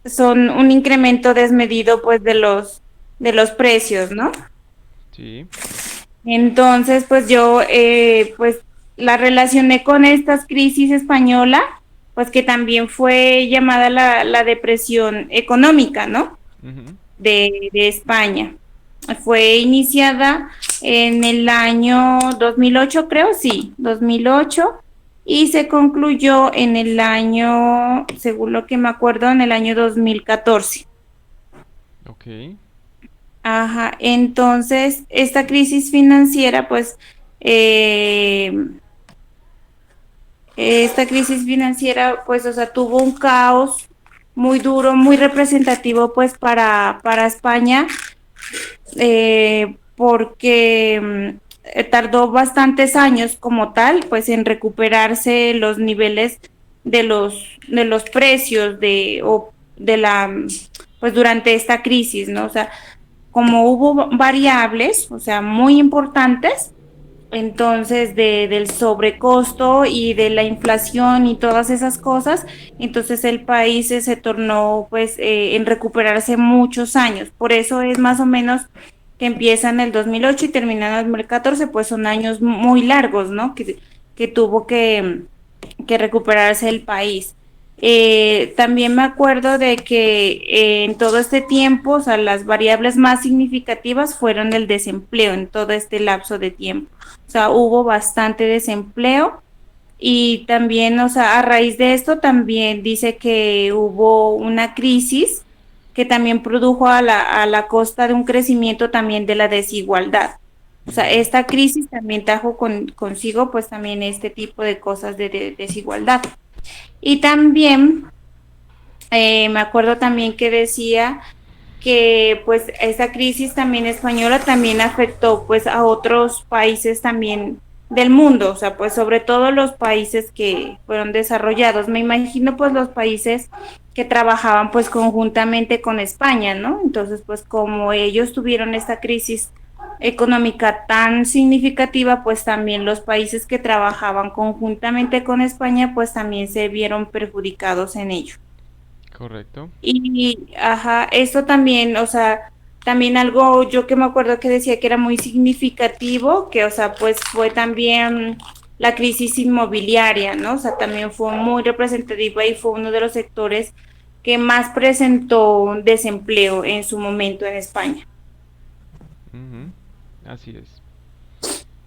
son un incremento desmedido pues de los precios, ¿no? Sí. Entonces, pues yo pues la relacioné con estas crisis española, pues que también fue llamada la depresión económica, ¿no? Ujú. De España. Fue iniciada en el año 2008, creo, sí, 2008, y se concluyó en el año, según lo que me acuerdo, en el año 2014. Ok. Ajá, entonces esta crisis financiera, pues, eh, esta crisis financiera, pues, o sea, tuvo un caos muy duro, muy representativo, pues, para España, porque tardó bastantes años como tal, pues, en recuperarse los niveles de los precios o de pues, durante esta crisis, ¿no? O sea, como hubo variables, o sea, muy importantes, entonces del sobrecosto y de la inflación y todas esas cosas, entonces el país se tornó pues en recuperarse muchos años. Por eso es más o menos que empieza en el 2008 y termina en el 2014, pues son años muy largos, ¿no? Que tuvo que recuperarse el país. También me acuerdo de que en todo este tiempo, o sea, las variables más significativas fueron el desempleo en todo este lapso de tiempo. O sea, hubo bastante desempleo y también, o sea, a raíz de esto también dice que hubo una crisis que también produjo a la costa de un crecimiento también de la desigualdad. O sea, Ujú. esta crisis también trajo consigo pues también este tipo de cosas de desigualdad. Y también me acuerdo también que decía que pues esa crisis también española también afectó pues a otros países también del mundo, o sea, pues sobre todo los países que fueron desarrollados. Me imagino pues los países que trabajaban pues conjuntamente con España, ¿no? Entonces pues como ellos tuvieron esta crisis económica tan significativa, pues también los países que trabajaban conjuntamente con España pues también se vieron perjudicados en ello. Correcto. Ajá, eso también, o sea, también algo yo que me acuerdo que decía que era muy significativo, que, o sea, pues fue también la crisis inmobiliaria, ¿no? O sea, también fue muy representativa y fue uno de los sectores que más presentó desempleo en su momento en España. Ujú. Así es.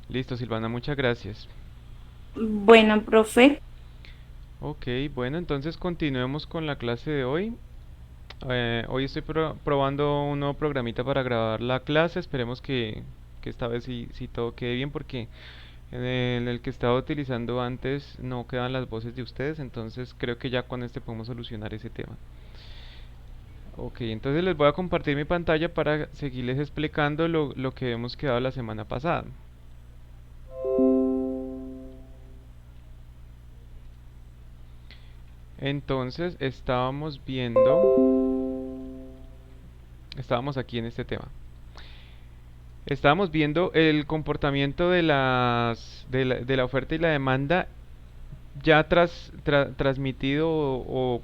Listo, Silvana, muchas gracias. Bueno, profe, Ok, bueno, entonces continuemos con la clase de hoy. Hoy estoy probando un nuevo programita para grabar la clase. Esperemos que esta vez sí todo quede bien porque en el que estaba utilizando antes no quedan las voces de ustedes. Entonces creo que ya con este podemos solucionar ese tema. Ok, entonces les voy a compartir mi pantalla para seguirles explicando lo que hemos quedado la semana pasada. Entonces estábamos aquí en este tema. Estábamos viendo el comportamiento de la oferta y la demanda ya transmitido o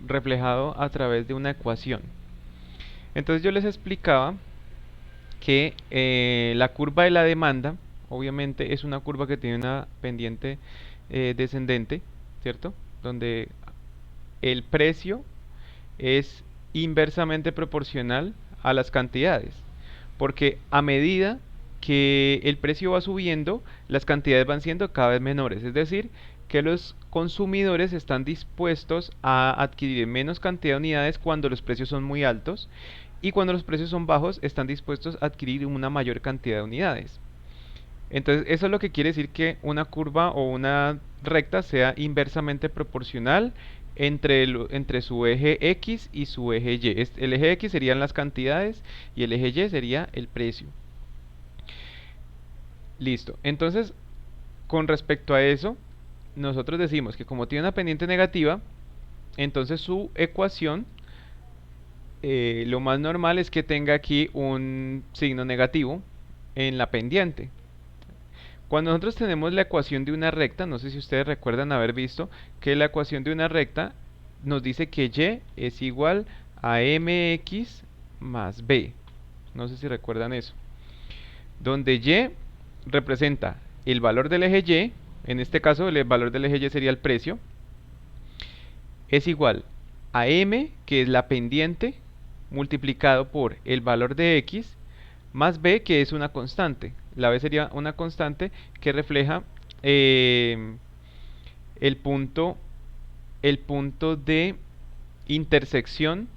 reflejado a través de una ecuación. Entonces yo les explicaba que la curva de la demanda, obviamente, es una curva que tiene una pendiente descendente, ¿cierto? Donde el precio es inversamente proporcional a las cantidades, porque a medida que el precio va subiendo, las cantidades van siendo cada vez menores, es decir, que los consumidores están dispuestos a adquirir menos cantidad de unidades cuando los precios son muy altos y cuando los precios son bajos están dispuestos a adquirir una mayor cantidad de unidades. Entonces, eso es lo que quiere decir que una curva o una recta sea inversamente proporcional entre su eje X y su eje Y. El eje X serían las cantidades y el eje Y sería el precio. Listo. Entonces, con respecto a eso, nosotros decimos que como tiene una pendiente negativa, entonces su ecuación, lo más normal es que tenga aquí un signo negativo en la pendiente. Cuando nosotros tenemos la ecuación de una recta, no sé si ustedes recuerdan haber visto que la ecuación de una recta nos dice que Y es igual a mx más b. No sé si recuerdan eso. Donde Y representa el valor del eje Y, en este caso el valor del eje Y sería el precio, es igual a m, que es la pendiente, multiplicado por el valor de x, más b, que es una constante. La b sería una constante que refleja eh, el punto, el punto de intersección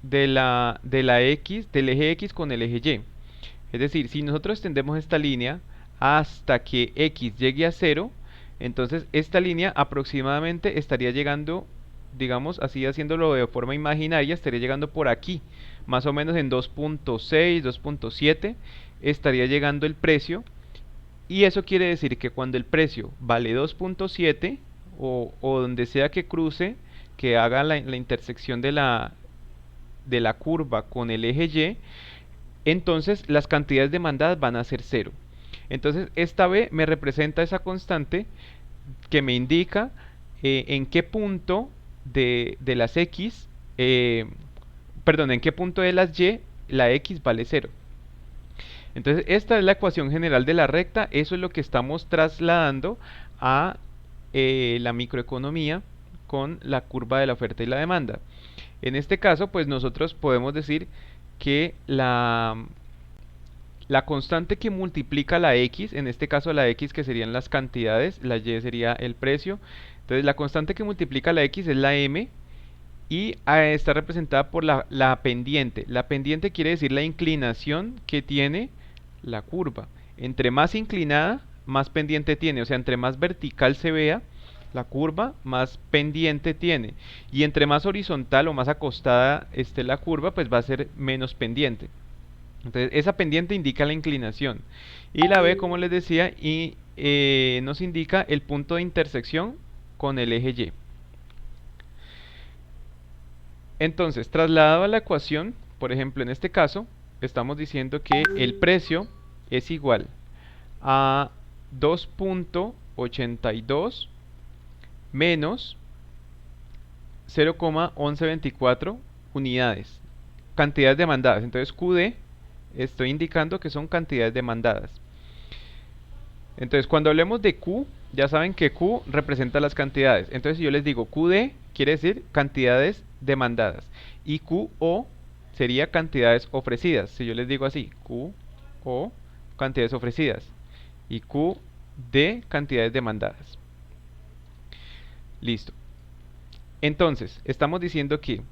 de la x, del eje x con el eje y. Es decir, si nosotros extendemos esta línea hasta que x llegue a 0, entonces esta línea aproximadamente estaría llegando, digamos así haciéndolo de forma imaginaria, estaría llegando por aquí, más o menos en 2.6, 2.7, estaría llegando el precio. Y eso quiere decir que cuando el precio vale 2.7 o donde sea que cruce, que haga la intersección de la curva con el eje Y, entonces las cantidades demandadas van a ser cero. Entonces esta B me representa esa constante que me indica en qué punto de las X, perdón, en qué punto de las Y la X vale cero. Entonces esta es la ecuación general de la recta, eso es lo que estamos trasladando a la microeconomía con la curva de la oferta y la demanda. En este caso, pues nosotros podemos decir que la constante que multiplica la x, en este caso la x que serían las cantidades, la y sería el precio. Entonces la constante que multiplica la x es la m y está representada por la pendiente. La pendiente quiere decir la inclinación que tiene la curva. Entre más inclinada, más pendiente tiene. O sea, entre más vertical se vea la curva, más pendiente tiene. Y entre más horizontal o más acostada esté la curva, pues va a ser menos pendiente. Entonces, esa pendiente indica la inclinación. Y la B, como les decía, nos indica el punto de intersección con el eje Y. Entonces, trasladado a la ecuación, por ejemplo, en este caso, estamos diciendo que el precio es igual a 2.82 menos 0,1124 unidades, cantidades demandadas. Entonces QD estoy indicando que son cantidades demandadas. Entonces cuando hablemos de Q, ya saben que Q representa las cantidades. Entonces si yo les digo QD, quiere decir cantidades demandadas. Y QO sería cantidades ofrecidas. Si yo les digo así, QO, cantidades ofrecidas. Y QD, cantidades demandadas. Listo. Entonces, estamos diciendo que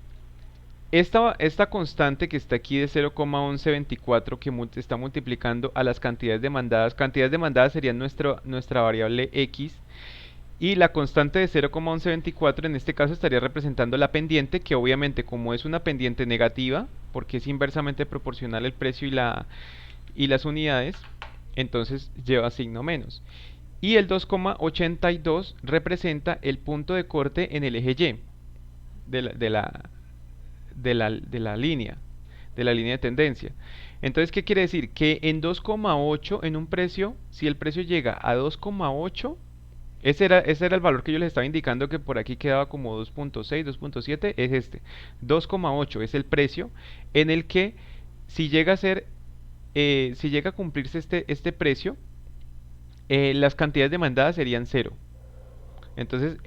esta constante que está aquí de 0,1124 que está multiplicando a las cantidades demandadas serían nuestra variable x, y la constante de 0,1124 en este caso estaría representando la pendiente, que obviamente como es una pendiente negativa, porque es inversamente proporcional el precio y las unidades, entonces lleva signo menos. Y el 2,82 representa el punto de corte en el eje Y de la línea de tendencia. Entonces, ¿qué quiere decir? Que en 2,8 en un precio, si el precio llega a 2,8, ese era el valor que yo les estaba indicando, que por aquí quedaba como 2.6, 2.7, es este. 2,8 es el precio en el que si llega a ser, si llega a cumplirse este precio, las cantidades demandadas serían cero. Entonces,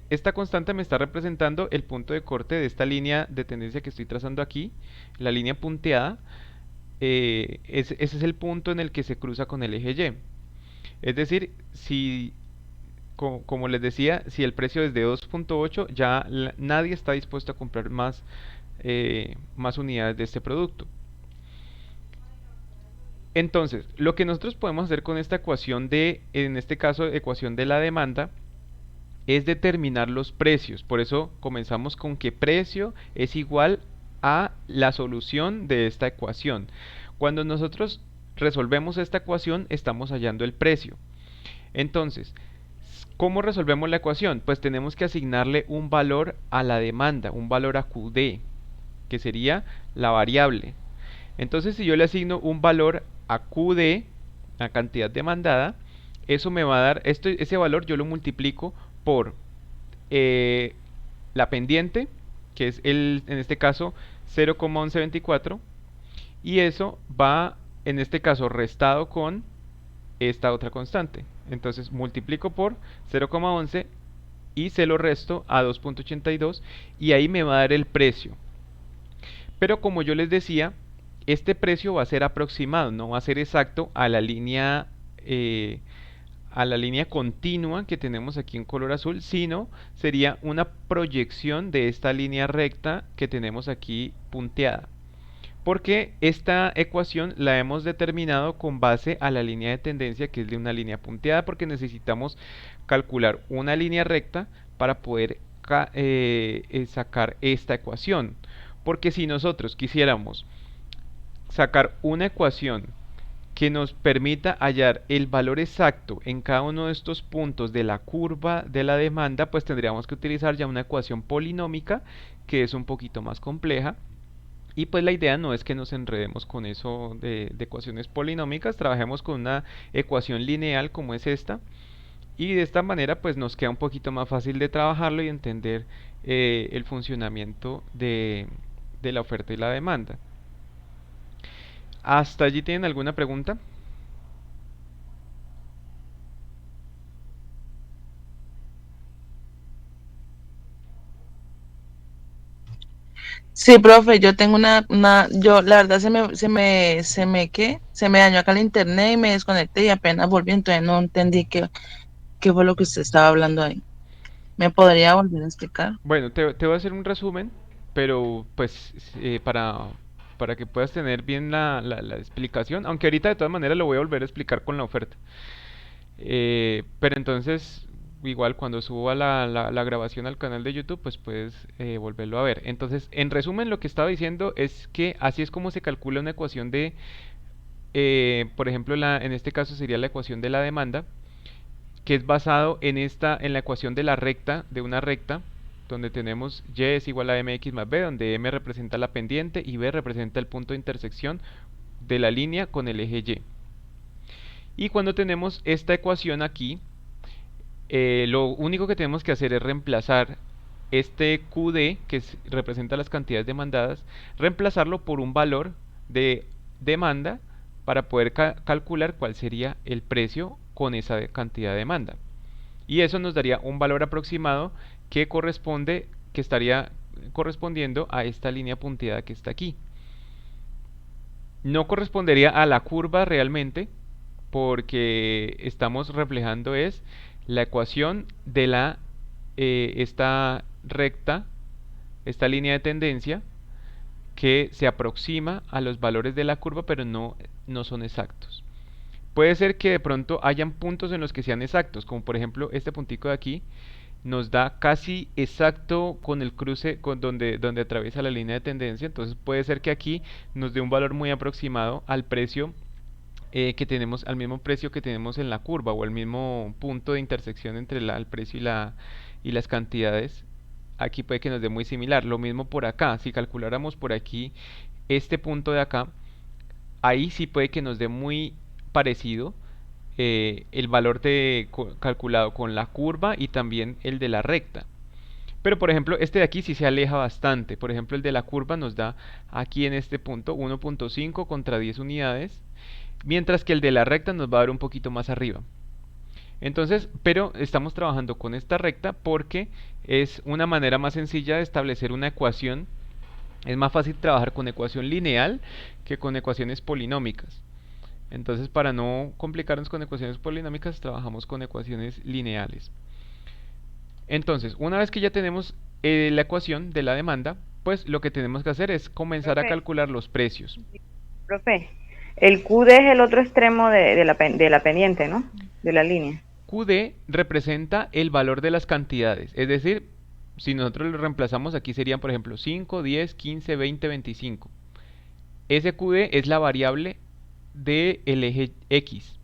esta constante me está representando el punto de corte de esta línea de tendencia que estoy trazando aquí, la línea punteada. Ese es el punto en el que se cruza con el eje Y. Es decir, si, como les decía, si el precio es de 2.8, ya nadie está dispuesto a comprar más unidades de este producto. Entonces, lo que nosotros podemos hacer con esta ecuación en este caso, ecuación de la demanda, es determinar los precios. Por eso comenzamos con que precio es igual a la solución de esta ecuación. Cuando nosotros resolvemos esta ecuación, estamos hallando el precio. Entonces, ¿cómo resolvemos la ecuación? Pues tenemos que asignarle un valor a la demanda, un valor a QD, que sería la variable. Entonces, si yo le asigno un valor a QD, la cantidad demandada, eso me va a dar, ese valor yo lo multiplico por la pendiente, que es en este caso 0,1124, y eso va en este caso restado con esta otra constante. Entonces multiplico por 0,11 y se lo resto a 2,82 y ahí me va a dar el precio. Pero como yo les decía, este precio va a ser aproximado, no va a ser exacto a la línea continua que tenemos aquí en color azul, sino sería una proyección de esta línea recta que tenemos aquí punteada. Porque esta ecuación la hemos determinado con base a la línea de tendencia, que es de una línea punteada, porque necesitamos calcular una línea recta para poder sacar esta ecuación. Porque si nosotros quisiéramos sacar una ecuación que nos permita hallar el valor exacto en cada uno de estos puntos de la curva de la demanda, pues tendríamos que utilizar ya una ecuación polinómica que es un poquito más compleja. Y pues la idea no es que nos enredemos con eso de ecuaciones polinómicas, trabajemos con una ecuación lineal como es esta, y de esta manera pues nos queda un poquito más fácil de trabajarlo y entender el funcionamiento de la oferta y la demanda. ¿Hasta allí tienen alguna pregunta? Sí, profe, yo tengo yo la verdad se me dañó acá el internet y me desconecté y apenas volví, entonces no entendí qué fue lo que usted estaba hablando ahí. ¿Me podría volver a explicar? Bueno, te voy a hacer un resumen, pero pues para que puedas tener bien la explicación, aunque ahorita de todas maneras lo voy a volver a explicar con la oferta. Pero entonces, igual cuando suba la grabación al canal de YouTube, pues puedes volverlo a ver. Entonces, en resumen, lo que estaba diciendo es que así es como se calcula una ecuación por ejemplo, en este caso sería la ecuación de la demanda, que es basado en la ecuación de la recta, de una recta, donde tenemos y es igual a mx más b, donde m representa la pendiente y b representa el punto de intersección de la línea con el eje y. Y cuando tenemos esta ecuación aquí, lo único que tenemos que hacer es reemplazar este QD, que representa las cantidades demandadas, reemplazarlo por un valor de demanda para poder calcular cuál sería el precio con esa cantidad de demanda. Y eso nos daría un valor aproximado que estaría correspondiendo a esta línea punteada que está aquí. No correspondería a la curva realmente, porque estamos reflejando es la ecuación de esta recta, esta línea de tendencia que se aproxima a los valores de la curva, pero no son exactos. Puede ser que de pronto hayan puntos en los que sean exactos, como por ejemplo este puntico de aquí nos da casi exacto con el cruce donde atraviesa la línea de tendencia, entonces puede ser que aquí nos dé un valor muy aproximado al precio que tenemos, al mismo precio que tenemos en la curva o al mismo punto de intersección entre el precio y las cantidades. Aquí puede que nos dé muy similar. Lo mismo por acá. Si calculáramos por aquí este punto de acá, ahí sí puede que nos dé muy parecido el valor calculado con la curva y también el de la recta. Pero por ejemplo, este de aquí sí se aleja bastante. Por ejemplo, el de la curva nos da aquí en este punto 1,5 contra 10 unidades, mientras que el de la recta nos va a dar un poquito más arriba. Entonces, pero estamos trabajando con esta recta porque es una manera más sencilla de establecer una ecuación. Es más fácil trabajar con ecuación lineal que con ecuaciones polinómicas. Entonces, para no complicarnos con ecuaciones polinómicas, trabajamos con ecuaciones lineales. Entonces, una vez que ya tenemos la ecuación de la demanda, pues lo que tenemos que hacer es comenzar a Profe, calcular los precios. profe, el QD es el otro extremo de la pendiente, ¿no? De la línea. QD representa el valor de las cantidades, es decir, si nosotros lo reemplazamos aquí serían por ejemplo 5, 10, 15, 20, 25. Ese QD es la variable del eje X.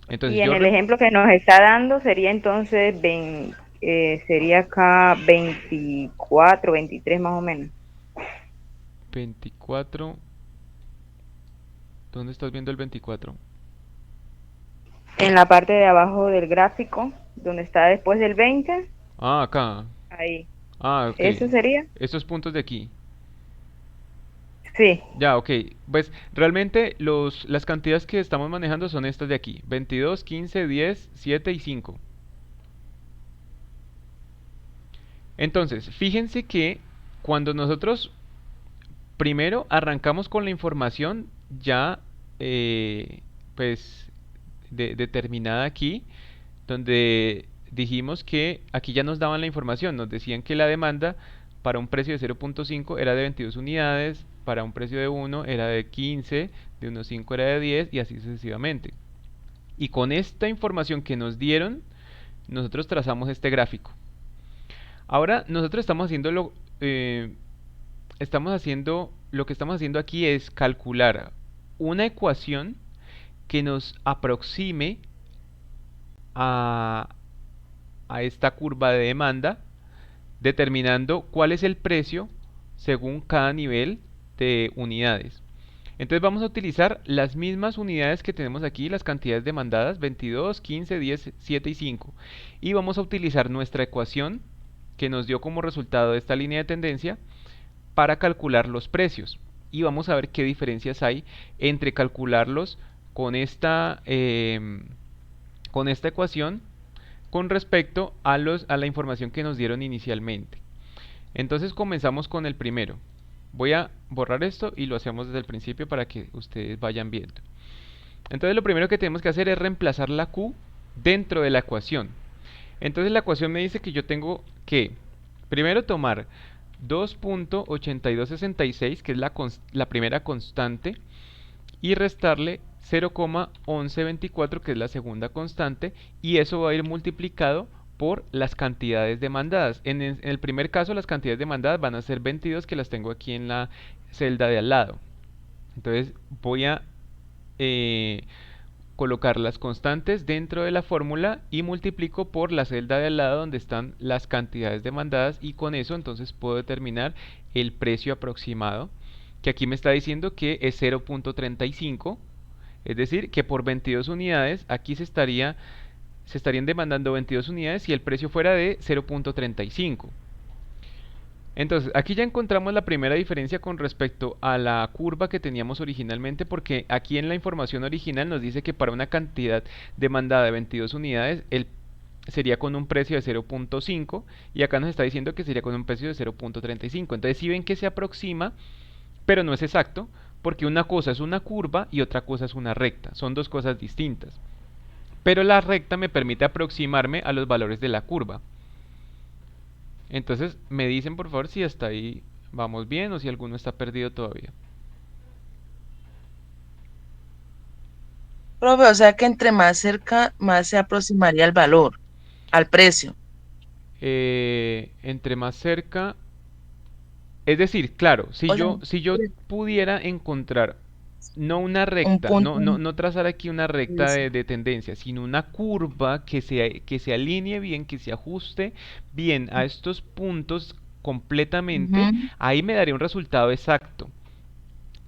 Entonces Y en yo el ejemplo que nos está dando sería entonces, sería acá 24, 23 más o menos. 24, ¿dónde estás viendo el 24? En la parte de abajo del gráfico, donde está después del 20. Ah, acá. Ahí. Ah, ok. ¿Eso sería? Estos puntos de aquí. Sí. Ya, ok. Pues realmente las cantidades que estamos manejando son estas de aquí. 22, 15, 10, 7 y 5. Entonces, fíjense que cuando nosotros primero arrancamos con la información ya eh, pues determinada aquí, donde dijimos que aquí ya nos daban la información, nos decían que la demanda para un precio de 0.5 era de 22 unidades, para un precio de 1 era de 15, de 1.5 era de 10 y así sucesivamente. Y con esta información que nos dieron, nosotros trazamos este gráfico. Ahora nosotros estamos haciendo, lo que estamos haciendo aquí es calcular una ecuación que nos aproxime a, a esta curva de demanda, determinando cuál es el precio según cada nivel de unidades. Entonces vamos a utilizar las mismas unidades que tenemos aquí, las cantidades demandadas, 22, 15, 10, 7 y 5. Y vamos a utilizar nuestra ecuación que nos dio como resultado esta línea de tendencia para calcular los precios. Y vamos a ver qué diferencias hay entre calcularlos con con esta ecuación con respecto a la información que nos dieron inicialmente. Entonces comenzamos con el primero. Voy a borrar esto y lo hacemos desde el principio para que ustedes vayan viendo. Entonces lo primero que tenemos que hacer es reemplazar la Q dentro de la ecuación. Entonces la ecuación me dice que yo tengo que primero tomar 2.8266, que es la primera constante, y restarle 0,1124, que es la segunda constante, y eso va a ir multiplicado por las cantidades demandadas. En el primer caso, las cantidades demandadas van a ser 22, que las tengo aquí en la celda de al lado. Entonces voy a eh, colocar las constantes dentro de la fórmula y multiplico por la celda de al lado donde están las cantidades demandadas, y con eso entonces puedo determinar el precio aproximado, que aquí me está diciendo que es 0.35, es decir, que por 22 unidades aquí se estarían demandando 22 unidades si el precio fuera de 0.35. Entonces, aquí ya encontramos la primera diferencia con respecto a la curva que teníamos originalmente, porque aquí en la información original nos dice que para una cantidad demandada de 22 unidades sería con un precio de 0.5, y acá nos está diciendo que sería con un precio de 0.35. Entonces, si ven que se aproxima, pero no es exacto, porque una cosa es una curva y otra cosa es una recta. Son dos cosas distintas. Pero la recta me permite aproximarme a los valores de la curva. Entonces me dicen por favor si hasta ahí vamos bien o si alguno está perdido todavía. Profe, o sea que entre más cerca, más se aproximaría al valor, al precio. Entre más cerca, es decir, claro, O sea, si yo pudiera encontrar no una un recta, punto. no trazar aquí una recta de tendencia, sino una curva que se alinee bien, que se ajuste bien a estos puntos completamente, Ujú. ahí me daría un resultado exacto.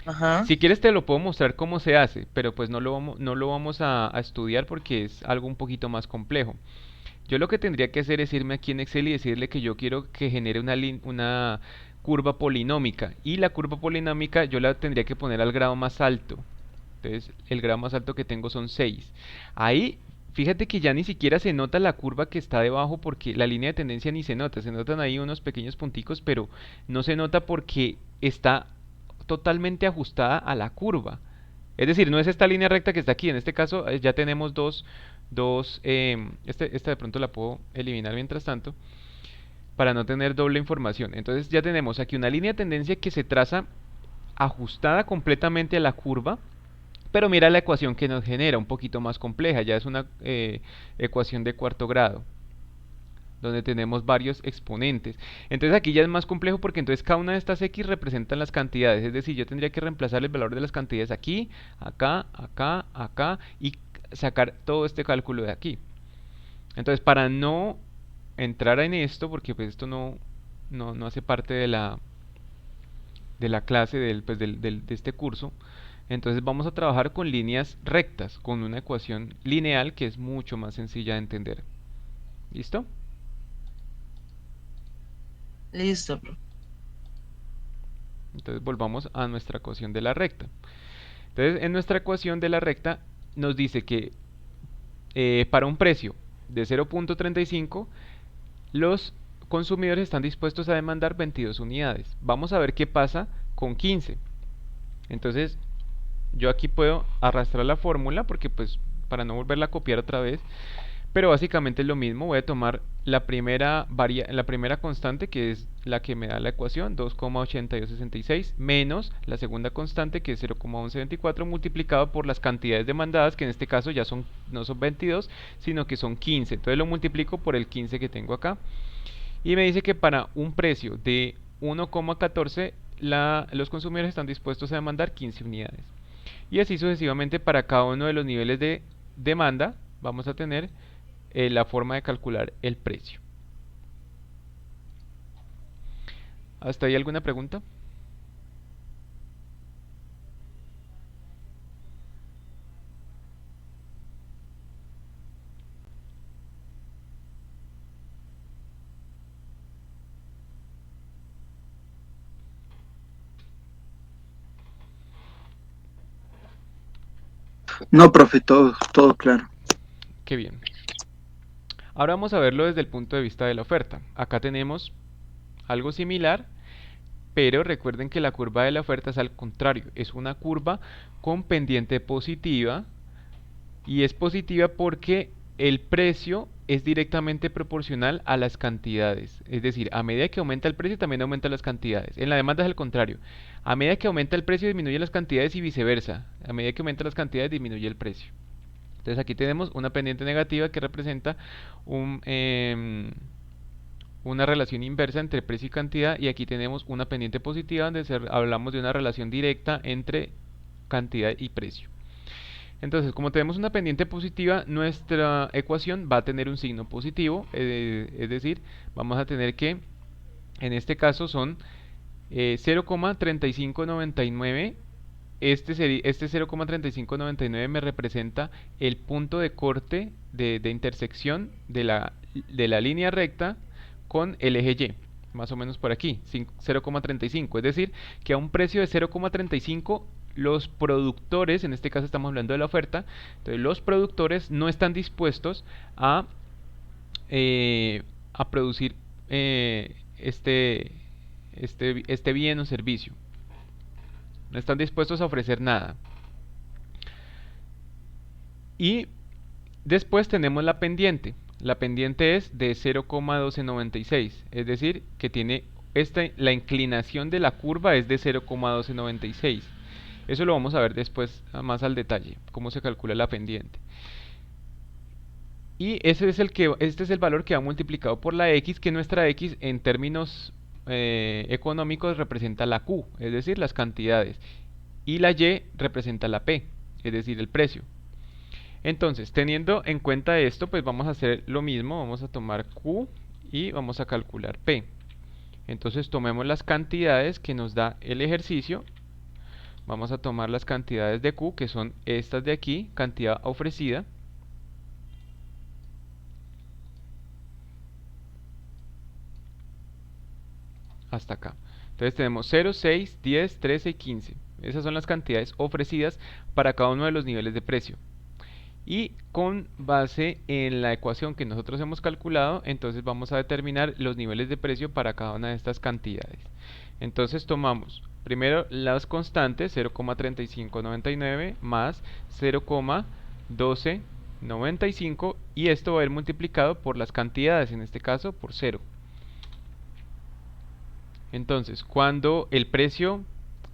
Ajá. Si quieres te lo puedo mostrar cómo se hace, pero pues no lo vamos a estudiar porque es algo un poquito más complejo. Yo lo que tendría que hacer es irme aquí en Excel y decirle que yo quiero que genere una curva polinómica. Y la curva polinómica yo la tendría que poner al grado más alto. Entonces el grado más alto que tengo son 6. Ahí, fíjate que ya ni siquiera se nota la curva que está debajo, porque la línea de tendencia ni se nota. Se notan ahí unos pequeños punticos, pero no se nota porque está totalmente ajustada a la curva. Es decir, no es esta línea recta que está aquí. En este caso ya tenemos esta de pronto la puedo eliminar mientras tanto, para no tener doble información. Entonces ya tenemos aquí una línea de tendencia que se traza ajustada completamente a la curva, pero mira la ecuación que nos genera, un poquito más compleja. Ya es una ecuación de cuarto grado, donde tenemos varios exponentes. Entonces aquí ya es más complejo, porque entonces cada una de estas X representan las cantidades. Es decir, yo tendría que reemplazar el valor de las cantidades aquí, acá, acá, acá, y sacar todo este cálculo de aquí. Entonces, para no entrar en esto, porque pues esto no hace parte de la clase de este curso, entonces vamos a trabajar con líneas rectas, con una ecuación lineal que es mucho más sencilla de entender. ¿Listo? Listo, profe. Entonces volvamos a nuestra ecuación de la recta. Entonces en nuestra ecuación de la recta nos dice que para un precio de 0.35 los consumidores están dispuestos a demandar 22 unidades. Vamos a ver qué pasa con 15. Entonces yo aquí puedo arrastrar la fórmula porque pues para no volverla a copiar otra vez, pero básicamente es lo mismo. Voy a tomar la primera constante, que es la que me da la ecuación, 2,8266, menos la segunda constante, que es 0,1124, multiplicado por las cantidades demandadas, que en este caso ya no son 22, sino que son 15. Entonces lo multiplico por el 15 que tengo acá. Y me dice que para un precio de 1,14 los consumidores están dispuestos a demandar 15 unidades. Y así sucesivamente para cada uno de los niveles de demanda vamos a tener la forma de calcular el precio. ¿Hasta ahí alguna pregunta? No, profe, todo claro. Qué bien. Ahora vamos a verlo desde el punto de vista de la oferta. Acá tenemos algo similar, pero recuerden que la curva de la oferta es al contrario, es una curva con pendiente positiva, y es positiva porque el precio es directamente proporcional a las cantidades. Es decir, a medida que aumenta el precio también aumentan las cantidades. En la demanda es al contrario. A medida que aumenta el precio disminuye las cantidades y viceversa. A medida que aumentan las cantidades disminuye el precio. Entonces aquí tenemos una pendiente negativa que representa un, una relación inversa entre precio y cantidad, y aquí tenemos una pendiente positiva donde hablamos de una relación directa entre cantidad y precio. Entonces, como tenemos una pendiente positiva, nuestra ecuación va a tener un signo positivo, es decir, vamos a tener que, en este caso son 0,3599. Este 0,3599 me representa el punto de corte de intersección de la línea recta con el eje Y, más o menos por aquí, 0,35. Es decir, que a un precio de 0,35 los productores, en este caso estamos hablando de la oferta, entonces los productores no están dispuestos a producir este bien o servicio. No están dispuestos a ofrecer nada. Y después tenemos la pendiente. La pendiente es de 0,1296, es decir, que tiene la inclinación de la curva es de 0,1296. Eso lo vamos a ver después más al detalle, cómo se calcula la pendiente. Y este es el valor que va multiplicado por la X, que nuestra X en términos económicos representa la Q, es decir, las cantidades. Y la Y representa la P, es decir, el precio. Entonces, teniendo en cuenta esto, pues vamos a hacer lo mismo, vamos a tomar Q y vamos a calcular P. Entonces tomemos las cantidades que nos da el ejercicio. Vamos a tomar las cantidades de Q, que son estas de aquí, cantidad ofrecida. Hasta acá. Entonces tenemos 0, 6, 10, 13 y 15. Esas son las cantidades ofrecidas para cada uno de los niveles de precio. Y con base en la ecuación que nosotros hemos calculado, entonces vamos a determinar los niveles de precio para cada una de estas cantidades. Entonces tomamos primero las constantes, 0,3599 más 0,1295, y esto va a ir multiplicado por las cantidades, en este caso por 0. Entonces, cuando el precio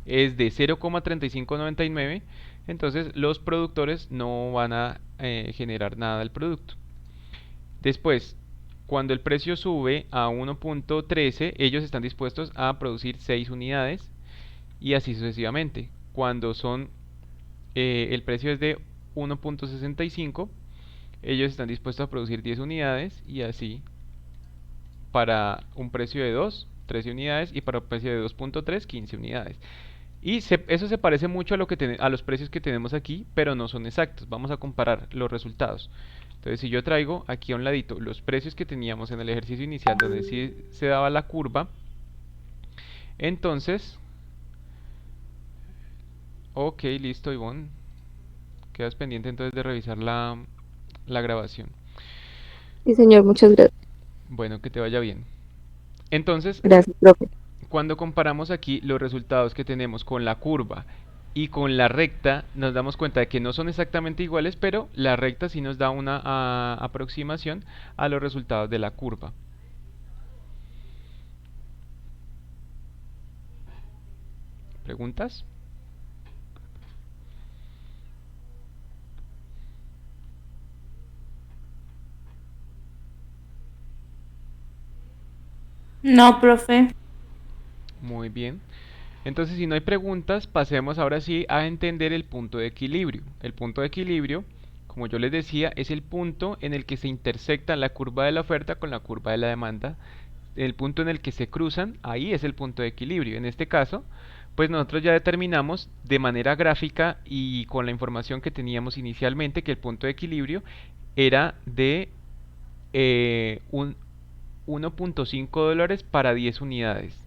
es de 0,3599, entonces los productores no van a generar nada del producto. Después, cuando el precio sube a 1.13, ellos están dispuestos a producir 6 unidades, y así sucesivamente. Cuando el precio es de 1.65, ellos están dispuestos a producir 10 unidades, y así para un precio de 2, 13 unidades, y para un precio de 2.3, 15 unidades. Y eso se parece mucho a los precios que tenemos aquí, pero no son exactos. Vamos a comparar los resultados. Entonces, si yo traigo aquí a un ladito los precios que teníamos en el ejercicio inicial, donde sí se daba la curva, Entonces, ok, listo, Ivonne. Quedas pendiente entonces de revisar la grabación. Sí, señor, muchas gracias. Bueno, que te vaya bien. Entonces, Gracias, profe. cuando comparamos aquí los resultados que tenemos con la curva y con la recta, nos damos cuenta de que no son exactamente iguales, pero la recta sí nos da una aproximación a los resultados de la curva. ¿Preguntas? No, profe. Muy bien. Entonces, si no hay preguntas, pasemos ahora sí a entender el punto de equilibrio. El punto de equilibrio, como yo les decía, es el punto en el que se intersecta la curva de la oferta con la curva de la demanda. El punto en el que se cruzan, ahí es el punto de equilibrio. En este caso, pues nosotros ya determinamos de manera gráfica y con la información que teníamos inicialmente que el punto de equilibrio era de un 1.5 dólares para 10 unidades.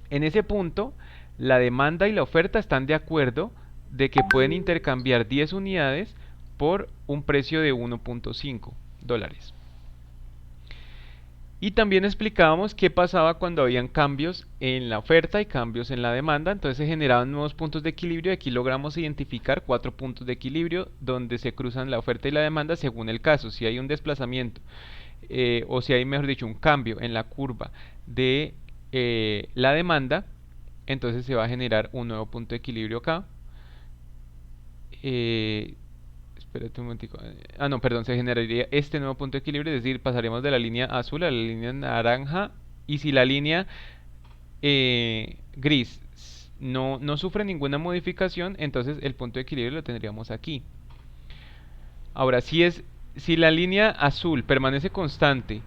En ese punto, la demanda y la oferta están de acuerdo de que pueden intercambiar 10 unidades por un precio de 1.5 dólares. Y también explicábamos qué pasaba cuando habían cambios en la oferta y cambios en la demanda. Entonces se generaban nuevos puntos de equilibrio. Aquí logramos identificar 4 puntos de equilibrio donde se cruzan la oferta y la demanda según el caso. Si hay un desplazamiento o si hay, mejor dicho, un cambio en la curva de la demanda, entonces se va a generar un nuevo punto de equilibrio acá. Espérate un momentico. No, perdón, se generaría este nuevo punto de equilibrio, es decir, pasaremos de la línea azul a la línea naranja. Y si la línea gris no sufre ninguna modificación, entonces el punto de equilibrio lo tendríamos aquí. Ahora, si la línea azul permanece constante,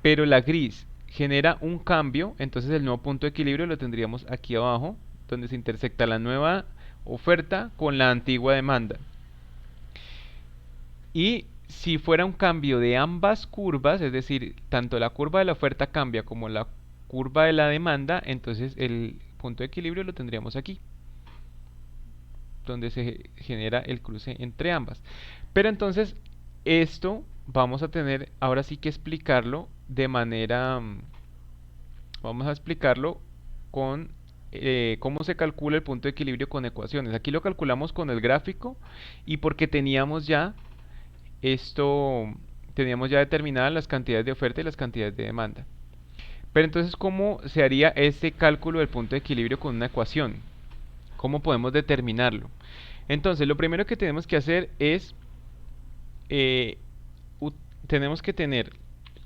pero la gris genera un cambio, entonces el nuevo punto de equilibrio lo tendríamos aquí abajo, donde se intersecta la nueva oferta con la antigua demanda. Y si fuera un cambio de ambas curvas, es decir, tanto la curva de la oferta cambia como la curva de la demanda, entonces el punto de equilibrio lo tendríamos aquí, donde se genera el cruce entre ambas. Pero entonces esto vamos a tener ahora sí que explicarlo de manera, vamos a explicarlo con cómo se calcula el punto de equilibrio con ecuaciones. Aquí lo calculamos con el gráfico y porque teníamos ya determinadas las cantidades de oferta y las cantidades de demanda. Pero entonces, ¿cómo se haría este cálculo del punto de equilibrio con una ecuación? ¿Cómo podemos determinarlo? Entonces, lo primero que tenemos que hacer es tenemos que tener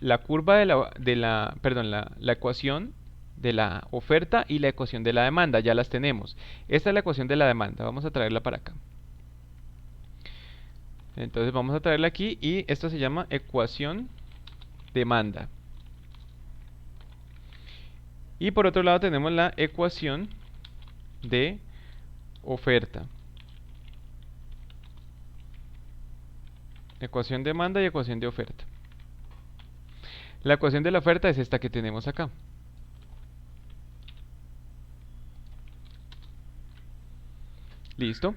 la curva la ecuación de la oferta y la ecuación de la demanda, ya las tenemos. Esta es la ecuación de la demanda, vamos a traerla para acá. Entonces vamos a traerla aquí y esto se llama ecuación demanda. Y por otro lado tenemos la ecuación de oferta. Ecuación de demanda y ecuación de oferta. La ecuación de la oferta es esta que tenemos acá. ¿Listo?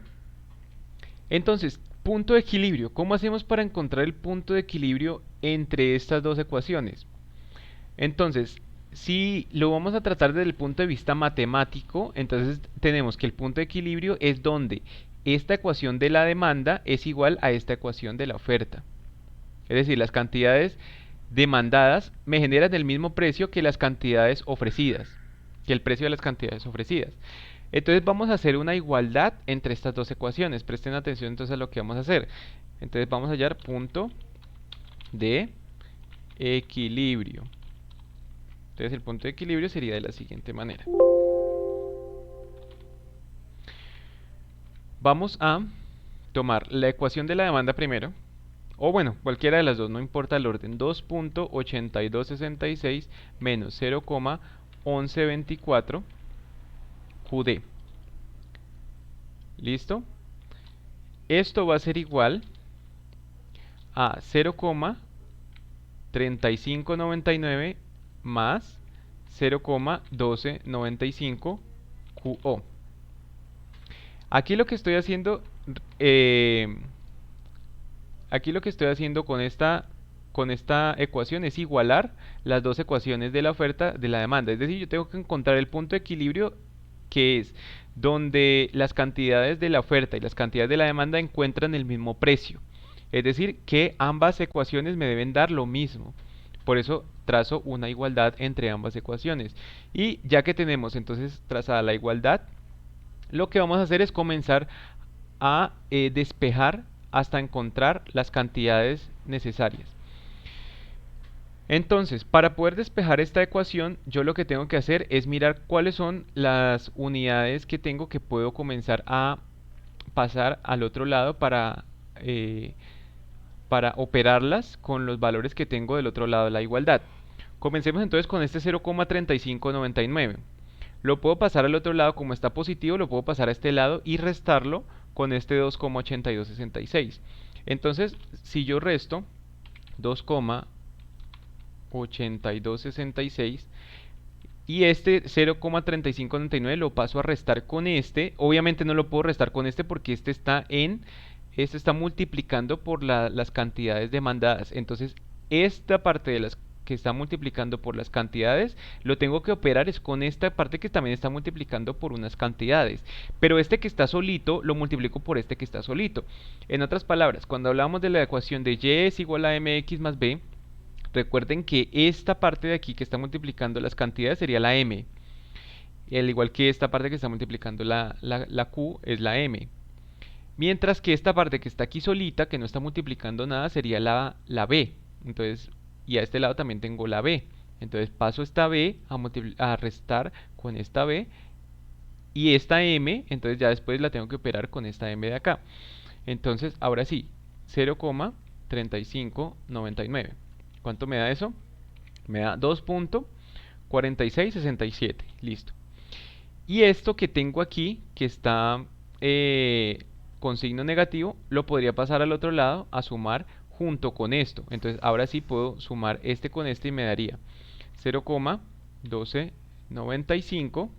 Entonces, punto de equilibrio. ¿Cómo hacemos para encontrar el punto de equilibrio entre estas dos ecuaciones? Entonces, si lo vamos a tratar desde el punto de vista matemático, entonces tenemos que el punto de equilibrio es donde esta ecuación de la demanda es igual a esta ecuación de la oferta. Es decir, las cantidades demandadas me generan el mismo precio que las cantidades ofrecidas, que el precio de las cantidades ofrecidas. Entonces vamos a hacer una igualdad entre estas dos ecuaciones. Presten atención entonces a lo que vamos a hacer. Entonces vamos a hallar punto de equilibrio. Entonces el punto de equilibrio sería de la siguiente manera. Vamos a tomar la ecuación de la demanda primero, o bueno, cualquiera de las dos, no importa el orden. 2.8266 menos 0,1124 QD. ¿Listo? Esto va a ser igual a 0,3599 más 0,1295 QO. Aquí lo que estoy haciendo, con esta ecuación es igualar las dos ecuaciones de la oferta de la demanda. Es decir, yo tengo que encontrar el punto de equilibrio, que es donde las cantidades de la oferta y las cantidades de la demanda encuentran el mismo precio. Es decir, que ambas ecuaciones me deben dar lo mismo. Por eso trazo una igualdad entre ambas ecuaciones. Y ya que tenemos entonces trazada la igualdad, lo que vamos a hacer es comenzar a despejar hasta encontrar las cantidades necesarias. Entonces, para poder despejar esta ecuación, yo lo que tengo que hacer es mirar cuáles son las unidades que tengo que puedo comenzar a pasar al otro lado para operarlas con los valores que tengo del otro lado de la igualdad. Comencemos entonces con este 0,3599. Lo puedo pasar al otro lado, como está positivo, lo puedo pasar a este lado y restarlo con este 2,8266. Entonces, si yo resto 2,8266 y este 0,3599 lo paso a restar con este, obviamente no lo puedo restar con este porque este está multiplicando por las cantidades demandadas. Entonces, esta parte de las que está multiplicando por las cantidades, lo tengo que operar es con esta parte que también está multiplicando por unas cantidades. Pero este que está solito, lo multiplico por este que está solito. En otras palabras, cuando hablamos de la ecuación de y es igual a mx más b, recuerden que esta parte de aquí que está multiplicando las cantidades sería la m. Al igual que esta parte que está multiplicando la q es la m. Mientras que esta parte que está aquí solita, que no está multiplicando nada, sería la b. Entonces, y a este lado también tengo la b. Entonces paso esta b a restar con esta b. Y esta m, entonces ya después la tengo que operar con esta m de acá. Entonces, ahora sí, 0,3599. ¿Cuánto me da eso? Me da 2,4667. Listo. Y esto que tengo aquí, que está con signo negativo, lo podría pasar al otro lado a sumar junto con esto. Entonces ahora sí puedo sumar este con este y me daría 0,1295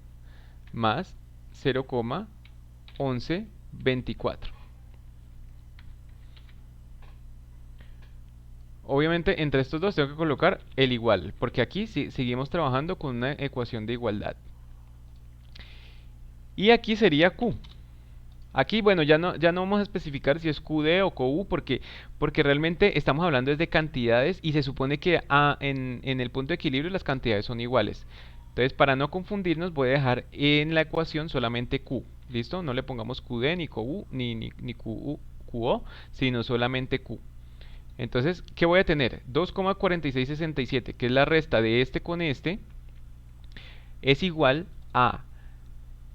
más 0,1124. Obviamente entre estos dos tengo que colocar el igual, porque aquí seguimos trabajando con una ecuación de igualdad. Y aquí sería Q. Aquí, bueno, ya no vamos a especificar si es QD o QU porque realmente estamos hablando de cantidades y se supone que en el punto de equilibrio las cantidades son iguales. Entonces, para no confundirnos, voy a dejar en la ecuación solamente Q. ¿Listo? No le pongamos QD, ni QU, ni QO, sino solamente Q. Entonces, ¿qué voy a tener? 2,4667, que es la resta de este con este, es igual a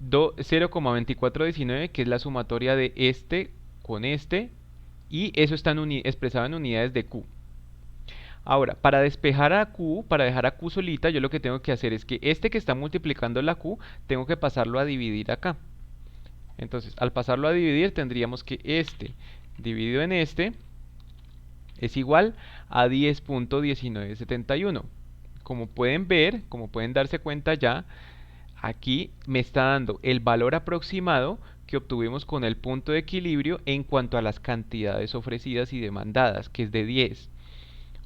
0,2419, que es la sumatoria de este con este, y eso está expresado en unidades de Q. Ahora, para despejar a Q, para dejar a Q solita, yo lo que tengo que hacer es que este que está multiplicando la Q, tengo que pasarlo a dividir acá. Entonces, al pasarlo a dividir, tendríamos que este dividido en este es igual a 10,1971. Como pueden ver, como pueden darse cuenta ya, aquí me está dando el valor aproximado que obtuvimos con el punto de equilibrio en cuanto a las cantidades ofrecidas y demandadas, que es de 10.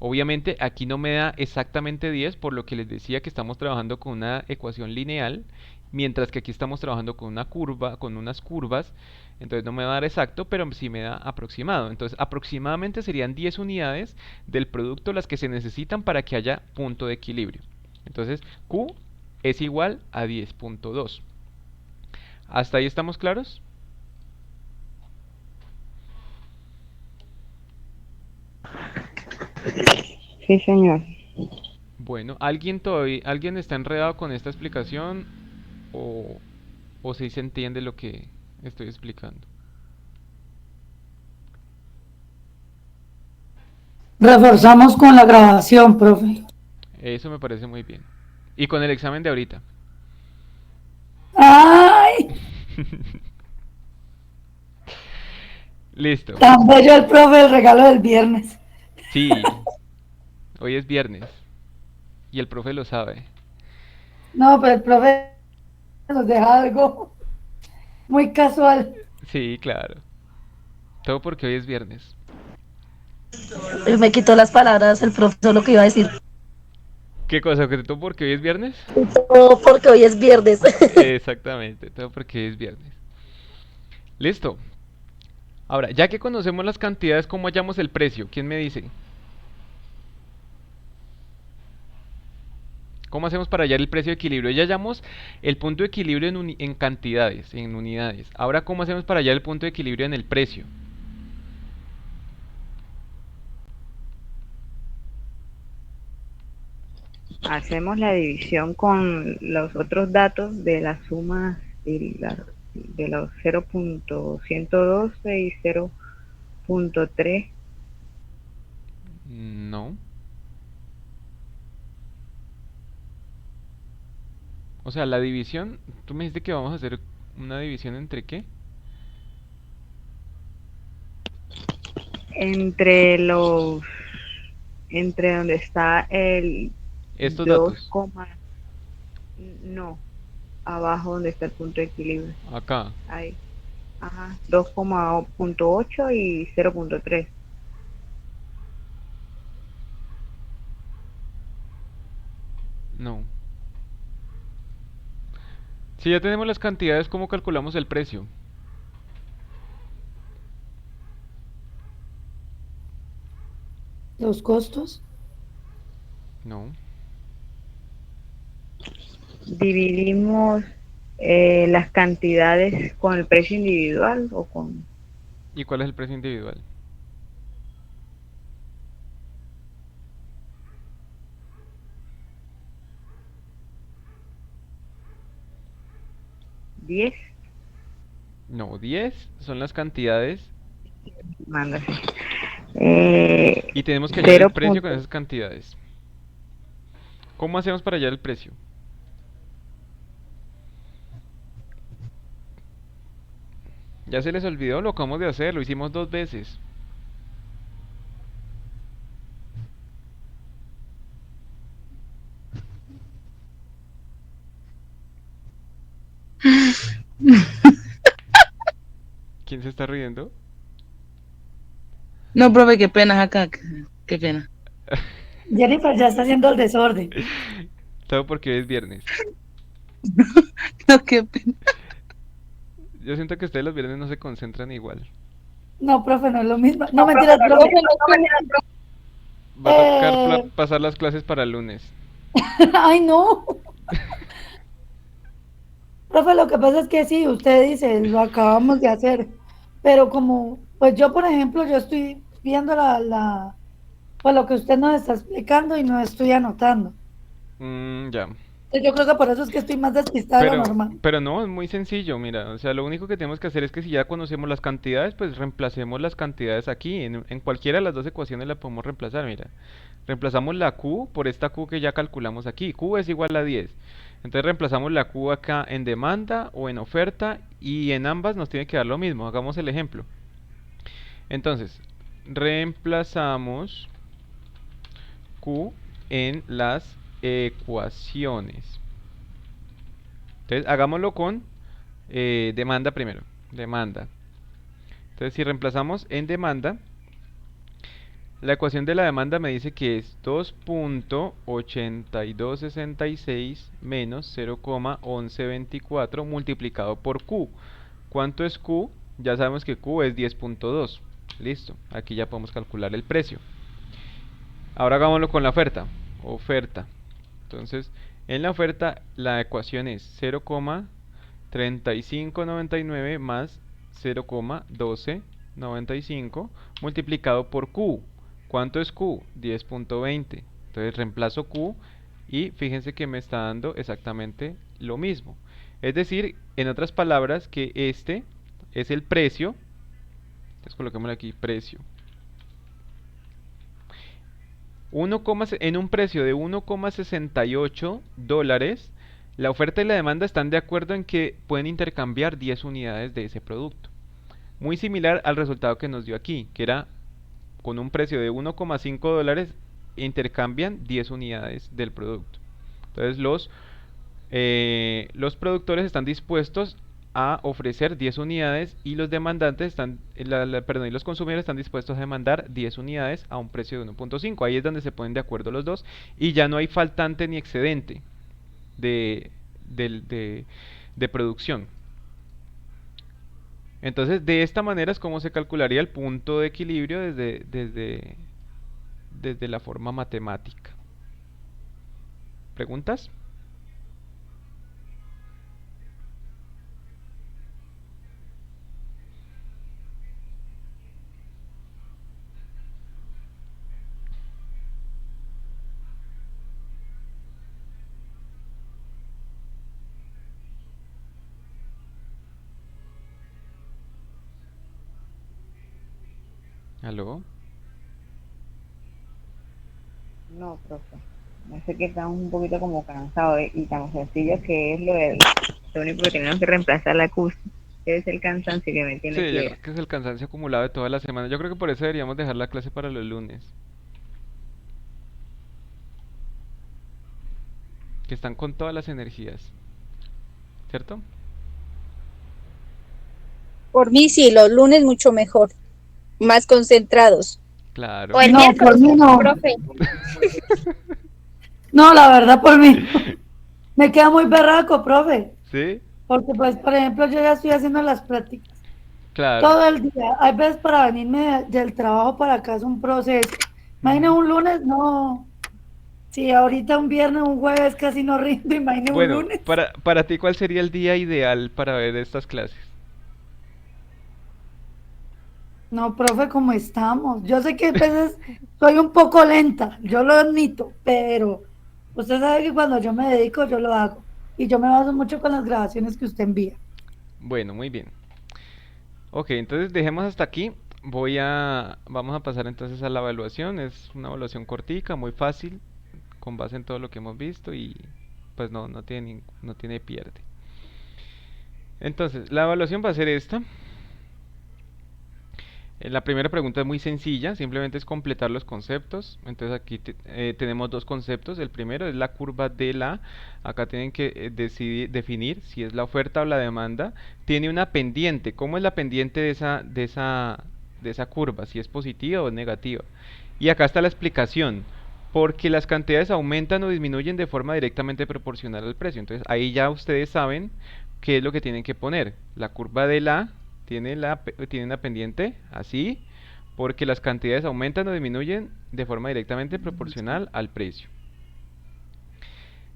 Obviamente aquí no me da exactamente 10, por lo que les decía que estamos trabajando con una ecuación lineal, mientras que aquí estamos trabajando con una curva, con unas curvas. Entonces no me va a dar exacto, pero sí me da aproximado. Entonces aproximadamente serían 10 unidades del producto las que se necesitan para que haya punto de equilibrio. Entonces Q es igual a 10,2. ¿Hasta ahí estamos claros? Sí, señor. Bueno, ¿alguien está enredado con esta explicación o si se entiende lo que estoy explicando? Reforzamos con la grabación, profe. Eso me parece muy bien. Y con el examen de ahorita. ¡Ay! Listo. Tan bello el profe, el regalo del viernes. Sí, hoy es viernes y el profe lo sabe. No, pero el profe nos deja algo muy casual. Sí, claro. Todo porque hoy es viernes. Me quitó las palabras el profesor lo que iba a decir. ¿Qué cosa? ¿Que todo porque hoy es viernes? Todo porque hoy es viernes. Exactamente, todo porque es viernes. Listo. Ahora, ya que conocemos las cantidades, ¿cómo hallamos el precio? ¿Quién me dice? ¿Cómo hacemos para hallar el precio de equilibrio? Ya hallamos el punto de equilibrio en cantidades, en unidades. Ahora, ¿cómo hacemos para hallar el punto de equilibrio en el precio? Hacemos la división con los otros datos de las sumas de los 0.112 y 0.3. No. O sea, la división, tú me dijiste que vamos a hacer una división ¿entre qué? Entre donde está el Estos 2, datos. no, abajo donde está el punto de equilibrio. Acá. Ahí. Ajá, 2,8 y 0.3. No. Si ya tenemos las cantidades, ¿cómo calculamos el precio? Los costos. No. Dividimos las cantidades con el precio individual o con ¿Y cuál es el precio individual? diez. No, 10 son las cantidades Mándase. y tenemos que hallar el 0. precio con esas cantidades. ¿Cómo hacemos para hallar el precio? Ya se les olvidó, lo acabamos de hacer, lo hicimos 2 veces. ¿Quién se está riendo? No, profe, qué pena acá. Qué pena. Jennifer ya está haciendo el desorden. Todo porque hoy es viernes. No, qué pena. Yo siento que ustedes los viernes no se concentran igual. No, profe, no es lo mismo. No, mentiras, profe. Va a tocar Eh, pasar las clases para el lunes. Ay, no. Profe, lo que pasa es que sí, usted dice, lo acabamos de hacer, pero como, pues yo, por ejemplo, yo estoy viendo pues lo que usted nos está explicando y no estoy anotando. Ya. Yo creo que por eso es que estoy más despistada de lo normal. Pero no, es muy sencillo, mira, o sea, lo único que tenemos que hacer es que si ya conocemos las cantidades, pues reemplacemos las cantidades aquí, en cualquiera de las dos ecuaciones la podemos reemplazar, mira. Reemplazamos la Q por esta Q que ya calculamos aquí, Q es igual a 10. Entonces reemplazamos la Q acá en demanda o en oferta y en ambas nos tiene que dar lo mismo, hagamos el ejemplo. Entonces, reemplazamos Q en las ecuaciones. Entonces, hagámoslo con demanda primero. Demanda. Entonces, si reemplazamos en demanda, la ecuación de la demanda me dice que es 2.8266 menos 0,1124 multiplicado por Q. ¿Cuánto es Q? Ya sabemos que Q es 10.2. Listo. Aquí ya podemos calcular el precio. Ahora hagámoslo con la oferta. Oferta. Entonces, en la oferta la ecuación es 0,3599 más 0,1295 multiplicado por Q. ¿Cuánto es Q? 10.20. Entonces reemplazo Q y fíjense que me está dando exactamente lo mismo. Es decir, en otras palabras, que este es el precio. Entonces coloquémosle aquí precio. En un precio de 1,68 dólares, la oferta y la demanda están de acuerdo en que pueden intercambiar 10 unidades de ese producto. Muy similar al resultado que nos dio aquí, que era con un precio de 1,5 dólares intercambian 10 unidades del producto. Entonces los los productores están dispuestos a ofrecer 10 unidades y los demandantes perdón, y los consumidores están dispuestos a demandar 10 unidades a un precio de 1.5. Ahí es donde se ponen de acuerdo los dos y ya no hay faltante ni excedente de, de producción. Entonces, de esta manera es como se calcularía el punto de equilibrio desde la forma matemática. ¿Preguntas? ¿Aló? No, profe. No sé que estamos un poquito como cansados y tan sencillo que es lo único que tenemos que reemplazar la CUS. Es el cansancio que me tiene Sí, yo que... creo que es el cansancio acumulado de toda la semana. Yo creo que por eso deberíamos dejar la clase para los lunes. Que están con todas las energías. ¿Cierto? Por mí sí, los lunes mucho mejor, más concentrados. Claro. O el No, miércoles, por mí no. profe. No, la verdad por mí me queda muy berraco, profe. ¿Sí? Porque, pues, por ejemplo, yo ya estoy haciendo las prácticas Claro. todo el día. Hay veces para venirme del trabajo para acá es un proceso. Imagina un lunes, no. Si ahorita un viernes, un jueves casi no rindo, imagina un Bueno, lunes. para ti, ¿cuál sería el día ideal para ver estas clases? No, profe, ¿cómo estamos? Yo sé que a veces soy un poco lenta, yo lo admito, pero usted sabe que cuando yo me dedico, yo lo hago. Y yo me baso mucho con las grabaciones que usted envía. Bueno, muy bien. Ok, entonces dejemos hasta aquí. Vamos a pasar entonces a la evaluación. Es una evaluación cortica, muy fácil, con base en todo lo que hemos visto y pues no tiene pierde. Entonces, la evaluación va a ser esta. La primera pregunta es muy sencilla, simplemente es completar los conceptos. Entonces aquí tenemos dos conceptos. El primero es la curva de acá tienen que definir si es la oferta o la demanda. Tiene una pendiente. ¿Cómo es la pendiente de esa curva? Si es positiva o negativa. Y acá está la explicación. Porque las cantidades aumentan o disminuyen de forma directamente proporcional al precio. Entonces ahí ya ustedes saben qué es lo que tienen que poner. La curva de tiene una pendiente así, porque las cantidades aumentan o disminuyen de forma directamente proporcional al precio.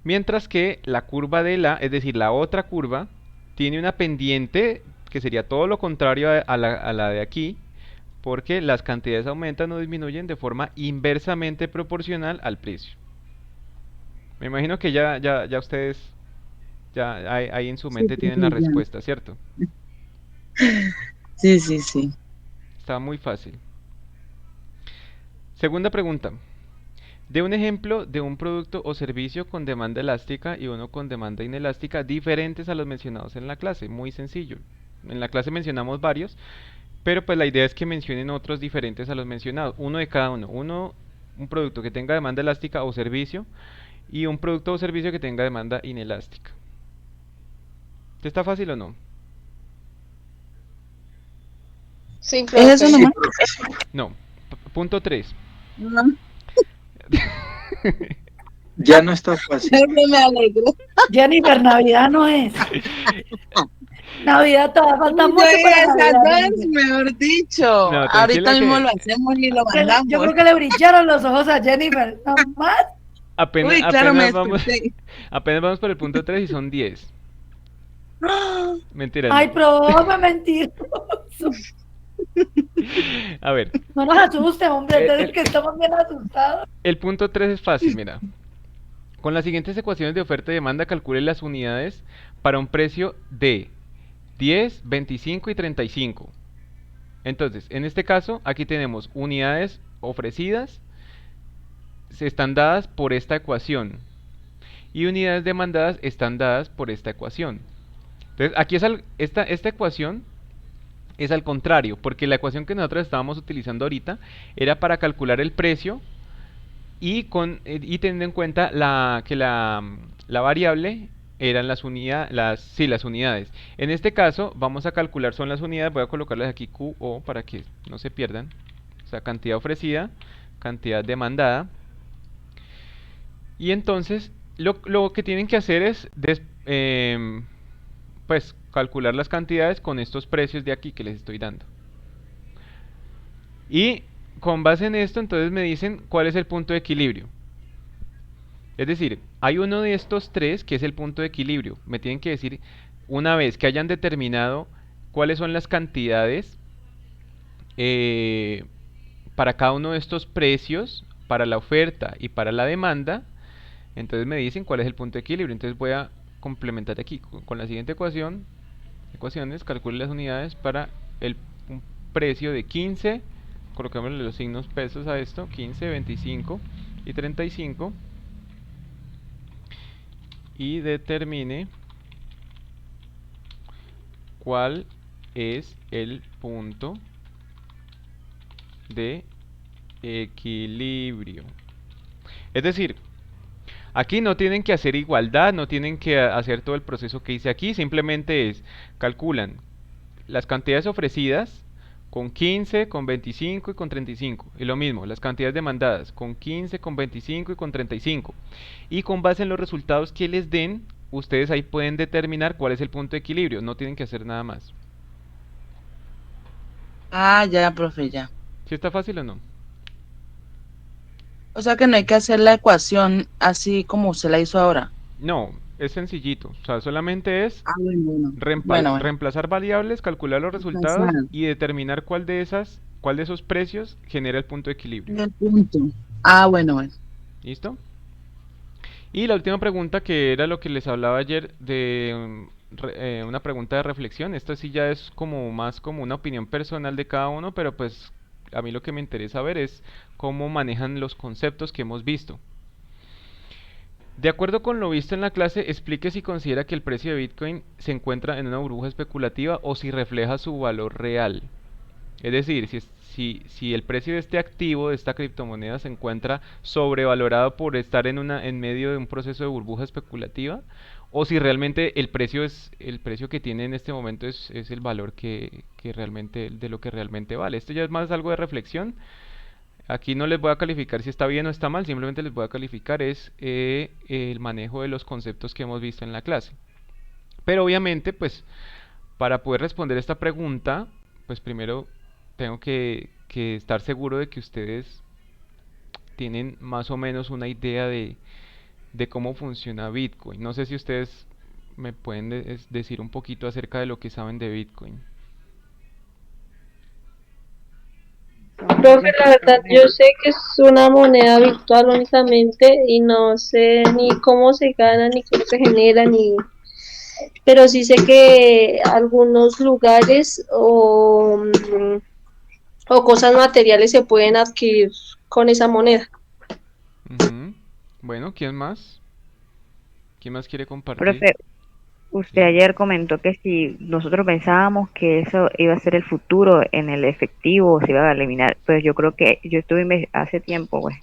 Mientras que la curva de es decir, la otra curva, tiene una pendiente que sería todo lo contrario a la de aquí, porque las cantidades aumentan o disminuyen de forma inversamente proporcional al precio. Me imagino que ya ustedes ya ahí en su mente tienen la respuesta, ¿cierto? Sí, sí, sí. Está muy fácil. Segunda pregunta. De un ejemplo de un producto o servicio con demanda elástica y uno con demanda inelástica diferentes a los mencionados en la clase. Muy sencillo. En la clase mencionamos varios, pero pues la idea es que mencionen otros diferentes a los mencionados. Uno de cada uno. Un producto que tenga demanda elástica o servicio y un producto o servicio que tenga demanda inelástica. ¿Está fácil o no? Sí, ¿Es profe. eso nomás? No. Punto 3. No, Ya no está fácil. me alegro. Jennifer, Navidad no es. Navidad todavía falta mucho para Esas Navidad. dos, mejor dicho. No, tranquila Ahorita mismo que- lo hacemos y lo Yo mandamos. creo que le brillaron los ojos a Jennifer. Nomás. Uy, claro, me vamos, desperté. apenas vamos por el punto 3 y son 10. Mentira. Ay, no. profe, mentiroso. A ver, No nos asuste, hombre. El- Entonces el- que estamos bien asustados. el punto 3 es fácil, mira. Con las siguientes ecuaciones de oferta y demanda calcule las unidades para un precio de 10, 25 y 35. Entonces, en este caso, aquí tenemos unidades ofrecidas, están dadas por esta ecuación. Y unidades demandadas están dadas por esta ecuación. Entonces, aquí esta ecuación es al contrario, porque la ecuación que nosotros estábamos utilizando ahorita era para calcular el precio y teniendo en cuenta que la variable eran las unidades. En este caso vamos a calcular son las unidades, voy a colocarles aquí QO para que no se pierdan. O sea, cantidad ofrecida, cantidad demandada. Y entonces lo que tienen que hacer es pues calcular las cantidades con estos precios de aquí que les estoy dando. Y con base en esto entonces me dicen cuál es el punto de equilibrio. Es decir, hay uno de estos tres que es el punto de equilibrio. Me tienen que decir, una vez que hayan determinado cuáles son las cantidades para cada uno de estos precios, para la oferta y para la demanda, entonces me dicen cuál es el punto de equilibrio. Entonces voy a complementar aquí con la siguiente ecuaciones, calcule las unidades para un precio de 15, colocámosle los signos pesos a esto, 15, 25 y 35, y determine cuál es el punto de equilibrio. Es decir, aquí no tienen que hacer igualdad, no tienen que hacer todo el proceso que hice aquí, simplemente calculan las cantidades ofrecidas con 15, con 25 y con 35. Y lo mismo, las cantidades demandadas con 15, con 25 y con 35. Y con base en los resultados que les den, ustedes ahí pueden determinar cuál es el punto de equilibrio. No tienen que hacer nada más. Ah, ya, profe, ya. ¿Sí está fácil o no? O sea que no hay que hacer la ecuación así como usted la hizo ahora. No, es sencillito. O sea, solamente es Bueno. Bueno. reemplazar variables, calcular los resultados y determinar cuál de esos precios genera el punto de equilibrio. El punto. Bueno. ¿Listo? Y la última pregunta, que era lo que les hablaba ayer de una pregunta de reflexión. Esta sí ya es más como una opinión personal de cada uno, pero pues a mí lo que me interesa ver es cómo manejan los conceptos que hemos visto. De acuerdo con lo visto en la clase, explique si considera que el precio de Bitcoin se encuentra en una burbuja especulativa o si refleja su valor real. Es decir, si el precio de este activo, de esta criptomoneda, se encuentra sobrevalorado por estar en medio de un proceso de burbuja especulativa, o si realmente el precio que tiene en este momento es el valor que realmente, de lo que realmente vale. Esto ya es más algo de reflexión. Aquí no les voy a calificar si está bien o está mal, simplemente les voy a calificar el manejo de los conceptos que hemos visto en la clase. Pero obviamente, pues, para poder responder esta pregunta, pues primero tengo que estar seguro de que ustedes tienen más o menos una idea de cómo funciona Bitcoin. No sé si ustedes me pueden decir un poquito acerca de lo que saben de Bitcoin. Profe, la verdad, yo sé que es una moneda virtual únicamente y no sé ni cómo se gana, ni cómo se genera, pero sí sé que algunos lugares o cosas materiales se pueden adquirir con esa moneda. Bueno, ¿quién más? ¿Quién más quiere compartir? Profe, usted ayer comentó que si nosotros pensábamos que eso iba a ser el futuro en el efectivo, se iba a eliminar, pues yo creo que yo estuve hace tiempo pues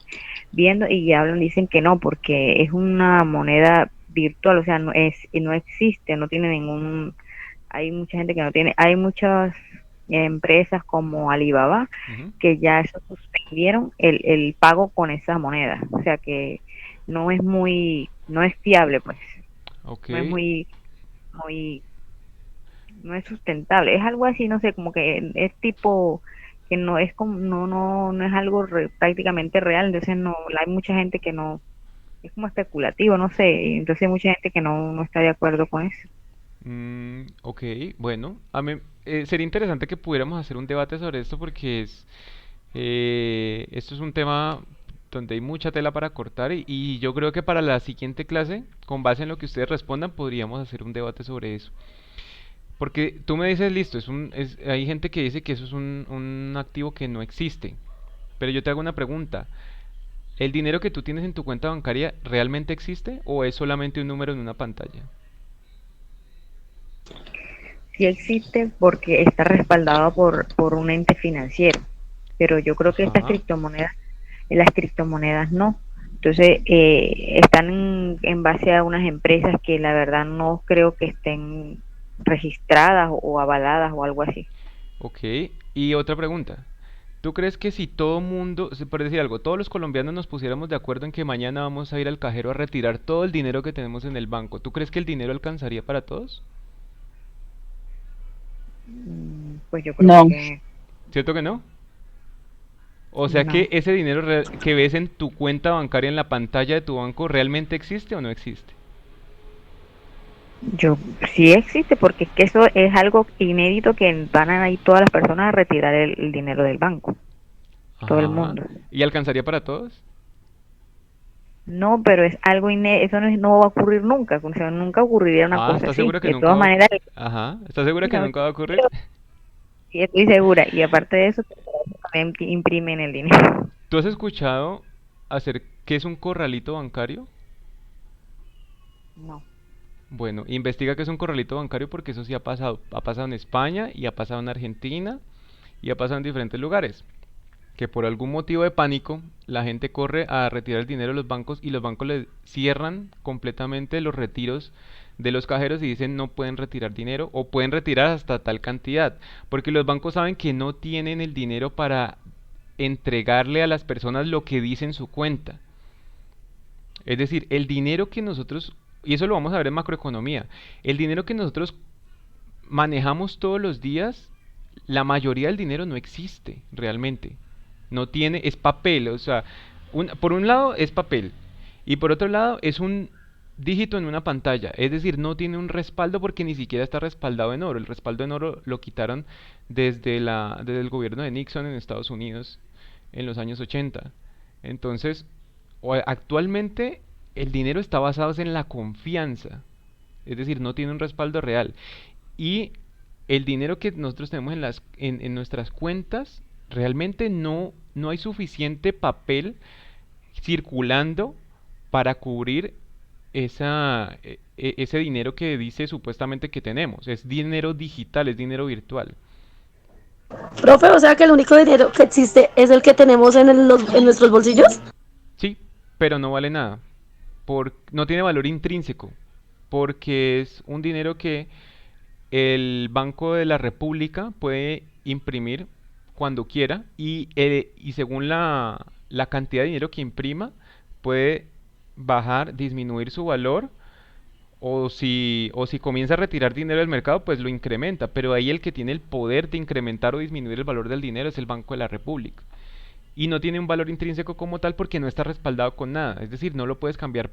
viendo y dicen que no, porque es una moneda virtual, o sea, no existe, no tiene hay mucha gente que no tiene, hay muchas empresas como Alibaba que ya eso suspendieron el pago con esa moneda, o sea que no es fiable, pues. Okay. No es sustentable, es algo así, no sé, como que es tipo que no es como no es algo prácticamente real, entonces no hay mucha gente que no, es como especulativo, no sé, entonces hay mucha gente que no está de acuerdo con eso. Ok, bueno, a mí sería interesante que pudiéramos hacer un debate sobre esto porque esto es un tema donde hay mucha tela para cortar y yo creo que para la siguiente clase, con base en lo que ustedes respondan, podríamos hacer un debate sobre eso. Porque tú me dices, listo, hay gente que dice que eso es un activo que no existe, pero yo te hago una pregunta. ¿El dinero que tú tienes en tu cuenta bancaria realmente existe o es solamente un número en una pantalla? Sí existe porque está respaldado por un ente financiero, pero yo creo que las criptomonedas no, Entonces, están en base a unas empresas que la verdad no creo que estén registradas o avaladas o algo así. Ok, y otra pregunta. ¿Tú crees que si todo mundo, por decir algo, todos los colombianos nos pusiéramos de acuerdo en que mañana vamos a ir al cajero a retirar todo el dinero que tenemos en el banco, ¿tú crees que el dinero alcanzaría para todos? Pues yo creo No, que ¿Cierto que no? O sea que no. ese dinero que ves en tu cuenta bancaria en la pantalla de tu banco realmente existe o no existe. Yo sí existe porque es que eso es algo inédito que van a ir todas las personas a retirar el dinero del banco, todo el Ajá. mundo. ¿Y alcanzaría para todos? No, pero es algo inédito, eso no va a ocurrir nunca, o sea, nunca ocurriría una Ah, cosa ¿estás así. segura que De nunca todas va a maneras, Ajá, ¿estás segura que no, nunca va a ocurrir? sí estoy segura. Y aparte de eso, también imprimen el dinero. ¿Tú has escuchado hacer qué es un corralito bancario? No. Bueno, investiga qué es un corralito bancario porque eso sí ha pasado. Ha pasado en España y ha pasado en Argentina y ha pasado en diferentes lugares. Que por algún motivo de pánico la gente corre a retirar el dinero de los bancos y los bancos le cierran completamente los retiros de los cajeros y dicen no pueden retirar dinero o pueden retirar hasta tal cantidad. Porque los bancos saben que no tienen el dinero para entregarle a las personas lo que dice en su cuenta. Es decir, el dinero que nosotros, y eso lo vamos a ver en macroeconomía, el dinero que nosotros manejamos todos los días, la mayoría del dinero no existe realmente. No tiene, es papel, o sea, por un lado es papel y por otro lado es un dígito en una pantalla, es decir, no tiene un respaldo porque ni siquiera está respaldado en oro. El respaldo en oro lo quitaron desde el gobierno de Nixon en Estados Unidos en los años 80. Entonces, actualmente el dinero está basado en la confianza, es decir, no tiene un respaldo real. Y el dinero que nosotros tenemos en nuestras cuentas, realmente no hay suficiente papel circulando para cubrir ese dinero que dice supuestamente que tenemos. Es dinero digital, es dinero virtual. Profe, o sea que el único dinero que existe es el que tenemos en nuestros bolsillos. Sí, pero no vale nada. No tiene valor intrínseco, porque es un dinero que el Banco de la República puede imprimir cuando quiera y según la cantidad de dinero que imprima puede bajar, disminuir su valor o si comienza a retirar dinero del mercado pues lo incrementa, pero ahí el que tiene el poder de incrementar o disminuir el valor del dinero es el Banco de la República. Y no tiene un valor intrínseco como tal porque no está respaldado con nada, es decir, no lo puedes cambiar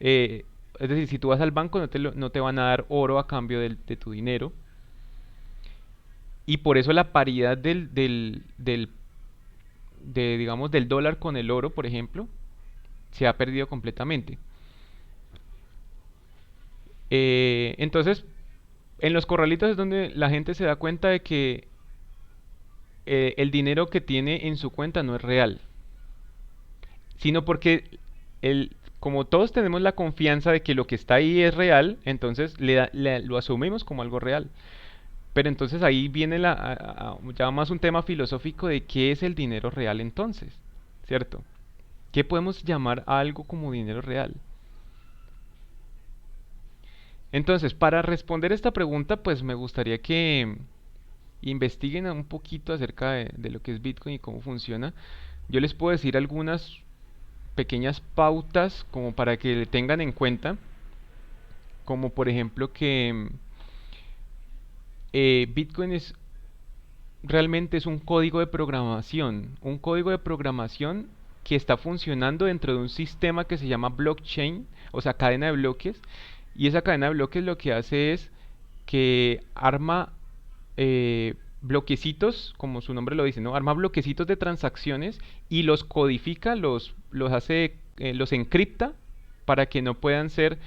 eh, es decir, si tú vas al banco no te van a dar oro a cambio de tu dinero. Y por eso la paridad digamos, del dólar con el oro, por ejemplo, se ha perdido completamente. Entonces, en los corralitos es donde la gente se da cuenta de que el dinero que tiene en su cuenta no es real, sino porque como todos tenemos la confianza de que lo que está ahí es real, entonces lo asumimos como algo real. Pero entonces ahí viene ya más un tema filosófico de qué es el dinero real entonces, ¿cierto? ¿Qué podemos llamar a algo como dinero real? Entonces, para responder esta pregunta, pues me gustaría que investiguen un poquito acerca de lo que es Bitcoin y cómo funciona. Yo les puedo decir algunas pequeñas pautas como para que le tengan en cuenta, como por ejemplo que Bitcoin realmente es un código de programación que está funcionando dentro de un sistema que se llama blockchain, o sea, cadena de bloques, y esa cadena de bloques lo que hace es que arma bloquecitos, como su nombre lo dice, ¿no? Arma bloquecitos de transacciones y los codifica, los encripta para que no puedan ser,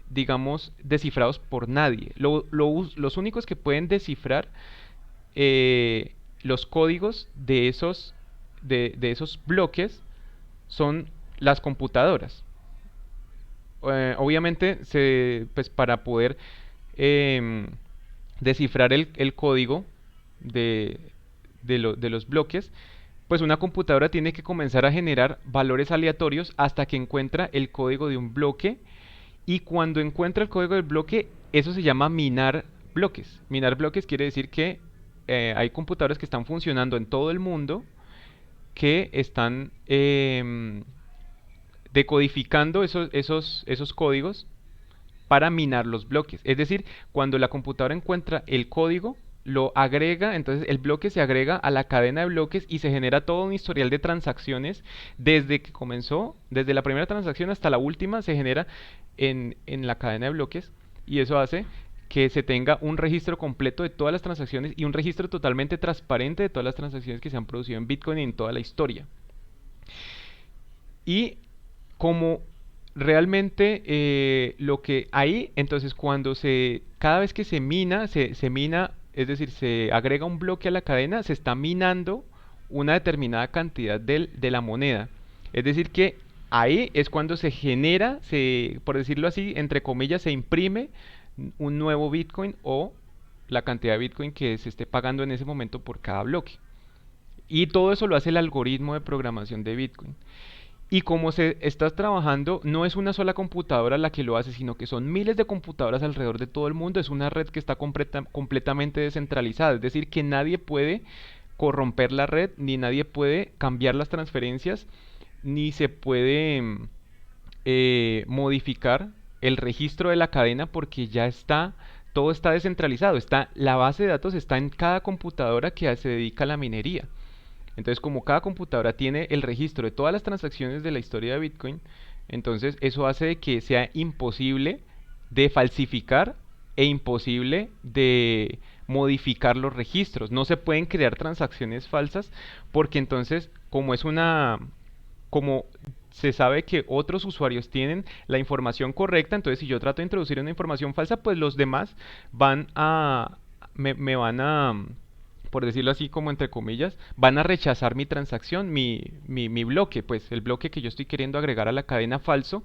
digamos, descifrados por nadie. Los únicos que pueden descifrar los códigos de esos bloques son las computadoras. Obviamente, pues para poder em, descifrar el código de los bloques, pues una computadora tiene que comenzar a generar valores aleatorios hasta que encuentra el código de un bloque, y cuando encuentra el código del bloque, eso se llama minar bloques. Minar bloques quiere decir que hay computadoras que están funcionando en todo el mundo, que están decodificando esos códigos para minar los bloques. Es decir, cuando la computadora encuentra el código, lo agrega, entonces el bloque se agrega a la cadena de bloques y se genera todo un historial de transacciones desde que comenzó, desde la primera transacción hasta la última, se genera en la cadena de bloques, y eso hace que se tenga un registro completo de todas las transacciones y un registro totalmente transparente de todas las transacciones que se han producido en Bitcoin y en toda la historia. Y como realmente lo que hay, entonces cada vez que se mina, se mina, es decir, se agrega un bloque a la cadena, se está minando una determinada cantidad de la moneda. Es decir que ahí es cuando se genera, por decirlo así, entre comillas, se imprime un nuevo Bitcoin, o la cantidad de Bitcoin que se esté pagando en ese momento por cada bloque. Y todo eso lo hace el algoritmo de programación de Bitcoin. Y como se está trabajando, no es una sola computadora la que lo hace, sino que son miles de computadoras alrededor de todo el mundo. Es una red que está completamente descentralizada, es decir, que nadie puede corromper la red, ni nadie puede cambiar las transferencias, ni se puede modificar el registro de la cadena, porque ya está, todo está descentralizado. La base de datos está en cada computadora que se dedica a la minería. Entonces, como cada computadora tiene el registro de todas las transacciones de la historia de Bitcoin, entonces eso hace que sea imposible de falsificar e imposible de modificar los registros. No se pueden crear transacciones falsas, porque entonces, como se sabe que otros usuarios tienen la información correcta, entonces si yo trato de introducir una información falsa, pues los demás me van a, por decirlo así, como entre comillas, van a rechazar mi transacción, mi bloque, pues el bloque que yo estoy queriendo agregar a la cadena falso,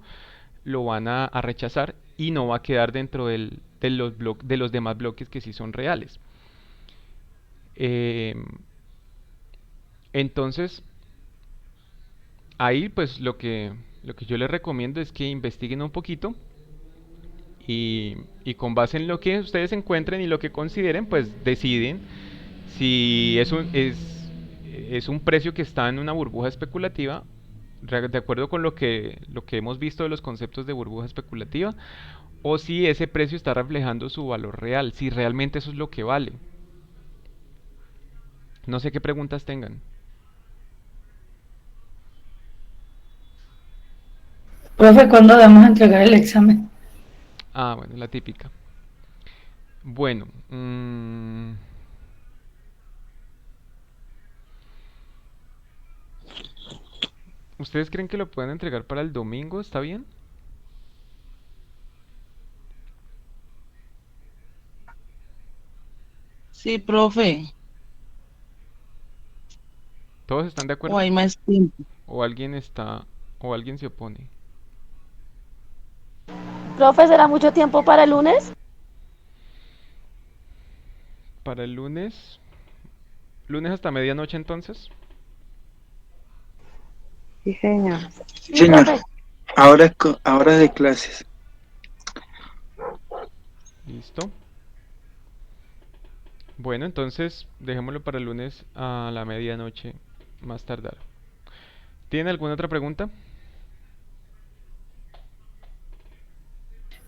lo van a rechazar, y no va a quedar dentro de los demás bloques que sí son reales. Entonces, ahí pues lo que yo les recomiendo es que investiguen un poquito, y con base en lo que ustedes encuentren y lo que consideren, pues deciden si es un precio que está en una burbuja especulativa, de acuerdo con lo que hemos visto de los conceptos de burbuja especulativa, o si ese precio está reflejando su valor real, si realmente eso es lo que vale. No sé qué preguntas tengan. Profe, ¿cuándo vamos a entregar el examen? Ah, bueno, la típica. Bueno, ¿ustedes creen que lo pueden entregar para el domingo? ¿Está bien? Sí, profe. ¿Todos están de O acuerdo? hay más tiempo. ¿O alguien se opone? Profe, ¿será mucho tiempo para el lunes? Para el lunes hasta medianoche entonces. Sí, señor. Sí, Sí, señor. profe. Ahora de clases. Listo. Bueno, entonces dejémoslo para el lunes a la medianoche, más tardar. ¿Tienen alguna otra pregunta?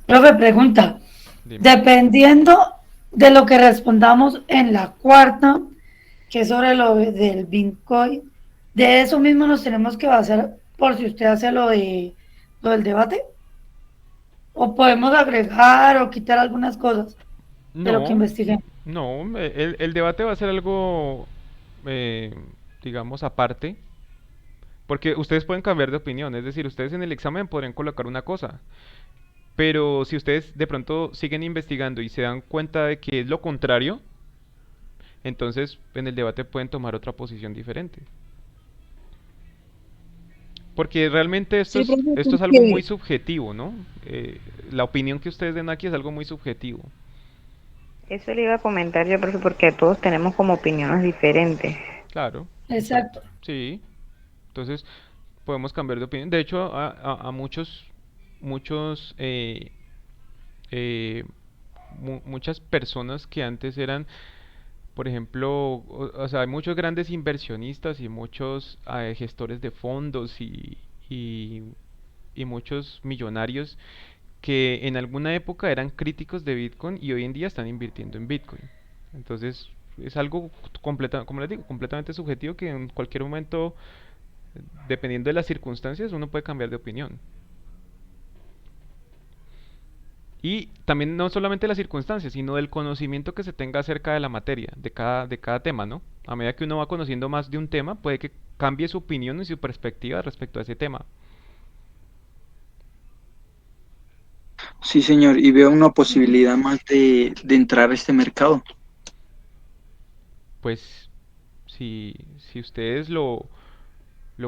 Profe, pregunta. Dime. Dependiendo de lo que respondamos en la cuarta, que es sobre lo del Bitcoin, de eso mismo nos tenemos que basar por si usted hace lo del debate. O podemos agregar o quitar algunas cosas de lo que No, investiguemos. no, el debate va a ser algo, eh, digamos, aparte, porque ustedes pueden cambiar de opinión, es decir, ustedes en el examen podrían colocar una cosa, pero si ustedes de pronto siguen investigando y se dan cuenta de que es lo contrario, entonces en el debate pueden tomar otra posición diferente. Porque realmente esto Sí, es, profe, esto es algo muy porque subjetivo, ¿no? La opinión que ustedes den aquí es algo muy subjetivo. Eso le iba a comentar yo, profe, porque todos tenemos como opiniones diferentes. Claro. Exacto. Sí, entonces podemos cambiar de opinión. De hecho, a muchos, eh, muchas personas que antes eran, por ejemplo, o sea, hay muchos grandes inversionistas y muchos gestores de fondos y, y muchos millonarios que en alguna época eran críticos de Bitcoin y hoy en día están invirtiendo en Bitcoin. Entonces, es algo como les digo, completamente subjetivo que en cualquier momento, dependiendo de las circunstancias, uno puede cambiar de opinión. Y también no solamente las circunstancias, sino del conocimiento que se tenga acerca de la materia, de cada tema, ¿no? A medida que uno va conociendo más de un tema, puede que cambie su opinión y su perspectiva respecto a ese tema. Sí, señor, y veo una posibilidad más de entrar a este mercado. Pues, si ustedes lo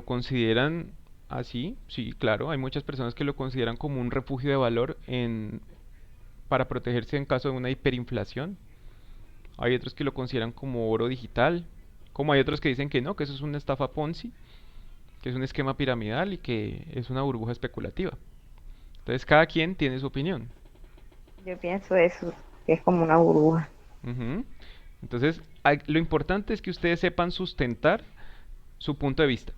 consideran así, sí, claro, hay muchas personas que lo consideran como un refugio de valor para protegerse en caso de una hiperinflación. Hay otros que lo consideran como oro digital, como hay otros que dicen que no, que eso es una estafa Ponzi, que es un esquema piramidal y que es una burbuja especulativa. Entonces cada quien tiene su opinión. Yo pienso eso, que es como una burbuja. Ujú. Entonces, lo importante es que ustedes sepan sustentar su punto de vista,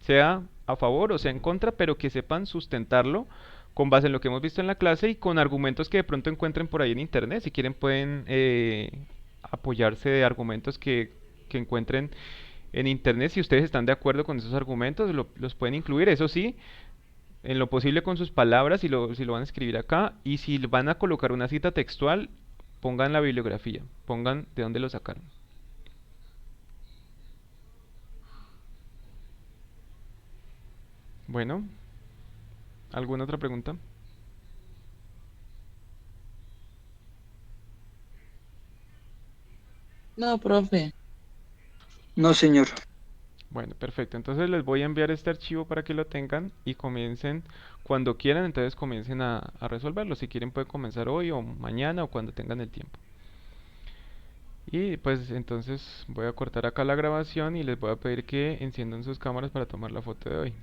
sea a favor o sea en contra, pero que sepan sustentarlo con base en lo que hemos visto en la clase y con argumentos que de pronto encuentren por ahí en internet. Si quieren pueden apoyarse de argumentos que encuentren en internet. Si ustedes están de acuerdo con esos argumentos, los pueden incluir. Eso sí, en lo posible con sus palabras, si lo van a escribir acá. Y si van a colocar una cita textual, pongan la bibliografía, pongan de dónde lo sacaron. Bueno, ¿alguna otra pregunta? No, profe. No, señor. Bueno, perfecto. Entonces les voy a enviar este archivo para que lo tengan y comiencen cuando quieran, entonces comiencen a resolverlo. Si quieren pueden comenzar hoy o mañana o cuando tengan el tiempo. Y pues entonces voy a cortar acá la grabación y les voy a pedir que enciendan sus cámaras para tomar la foto de hoy.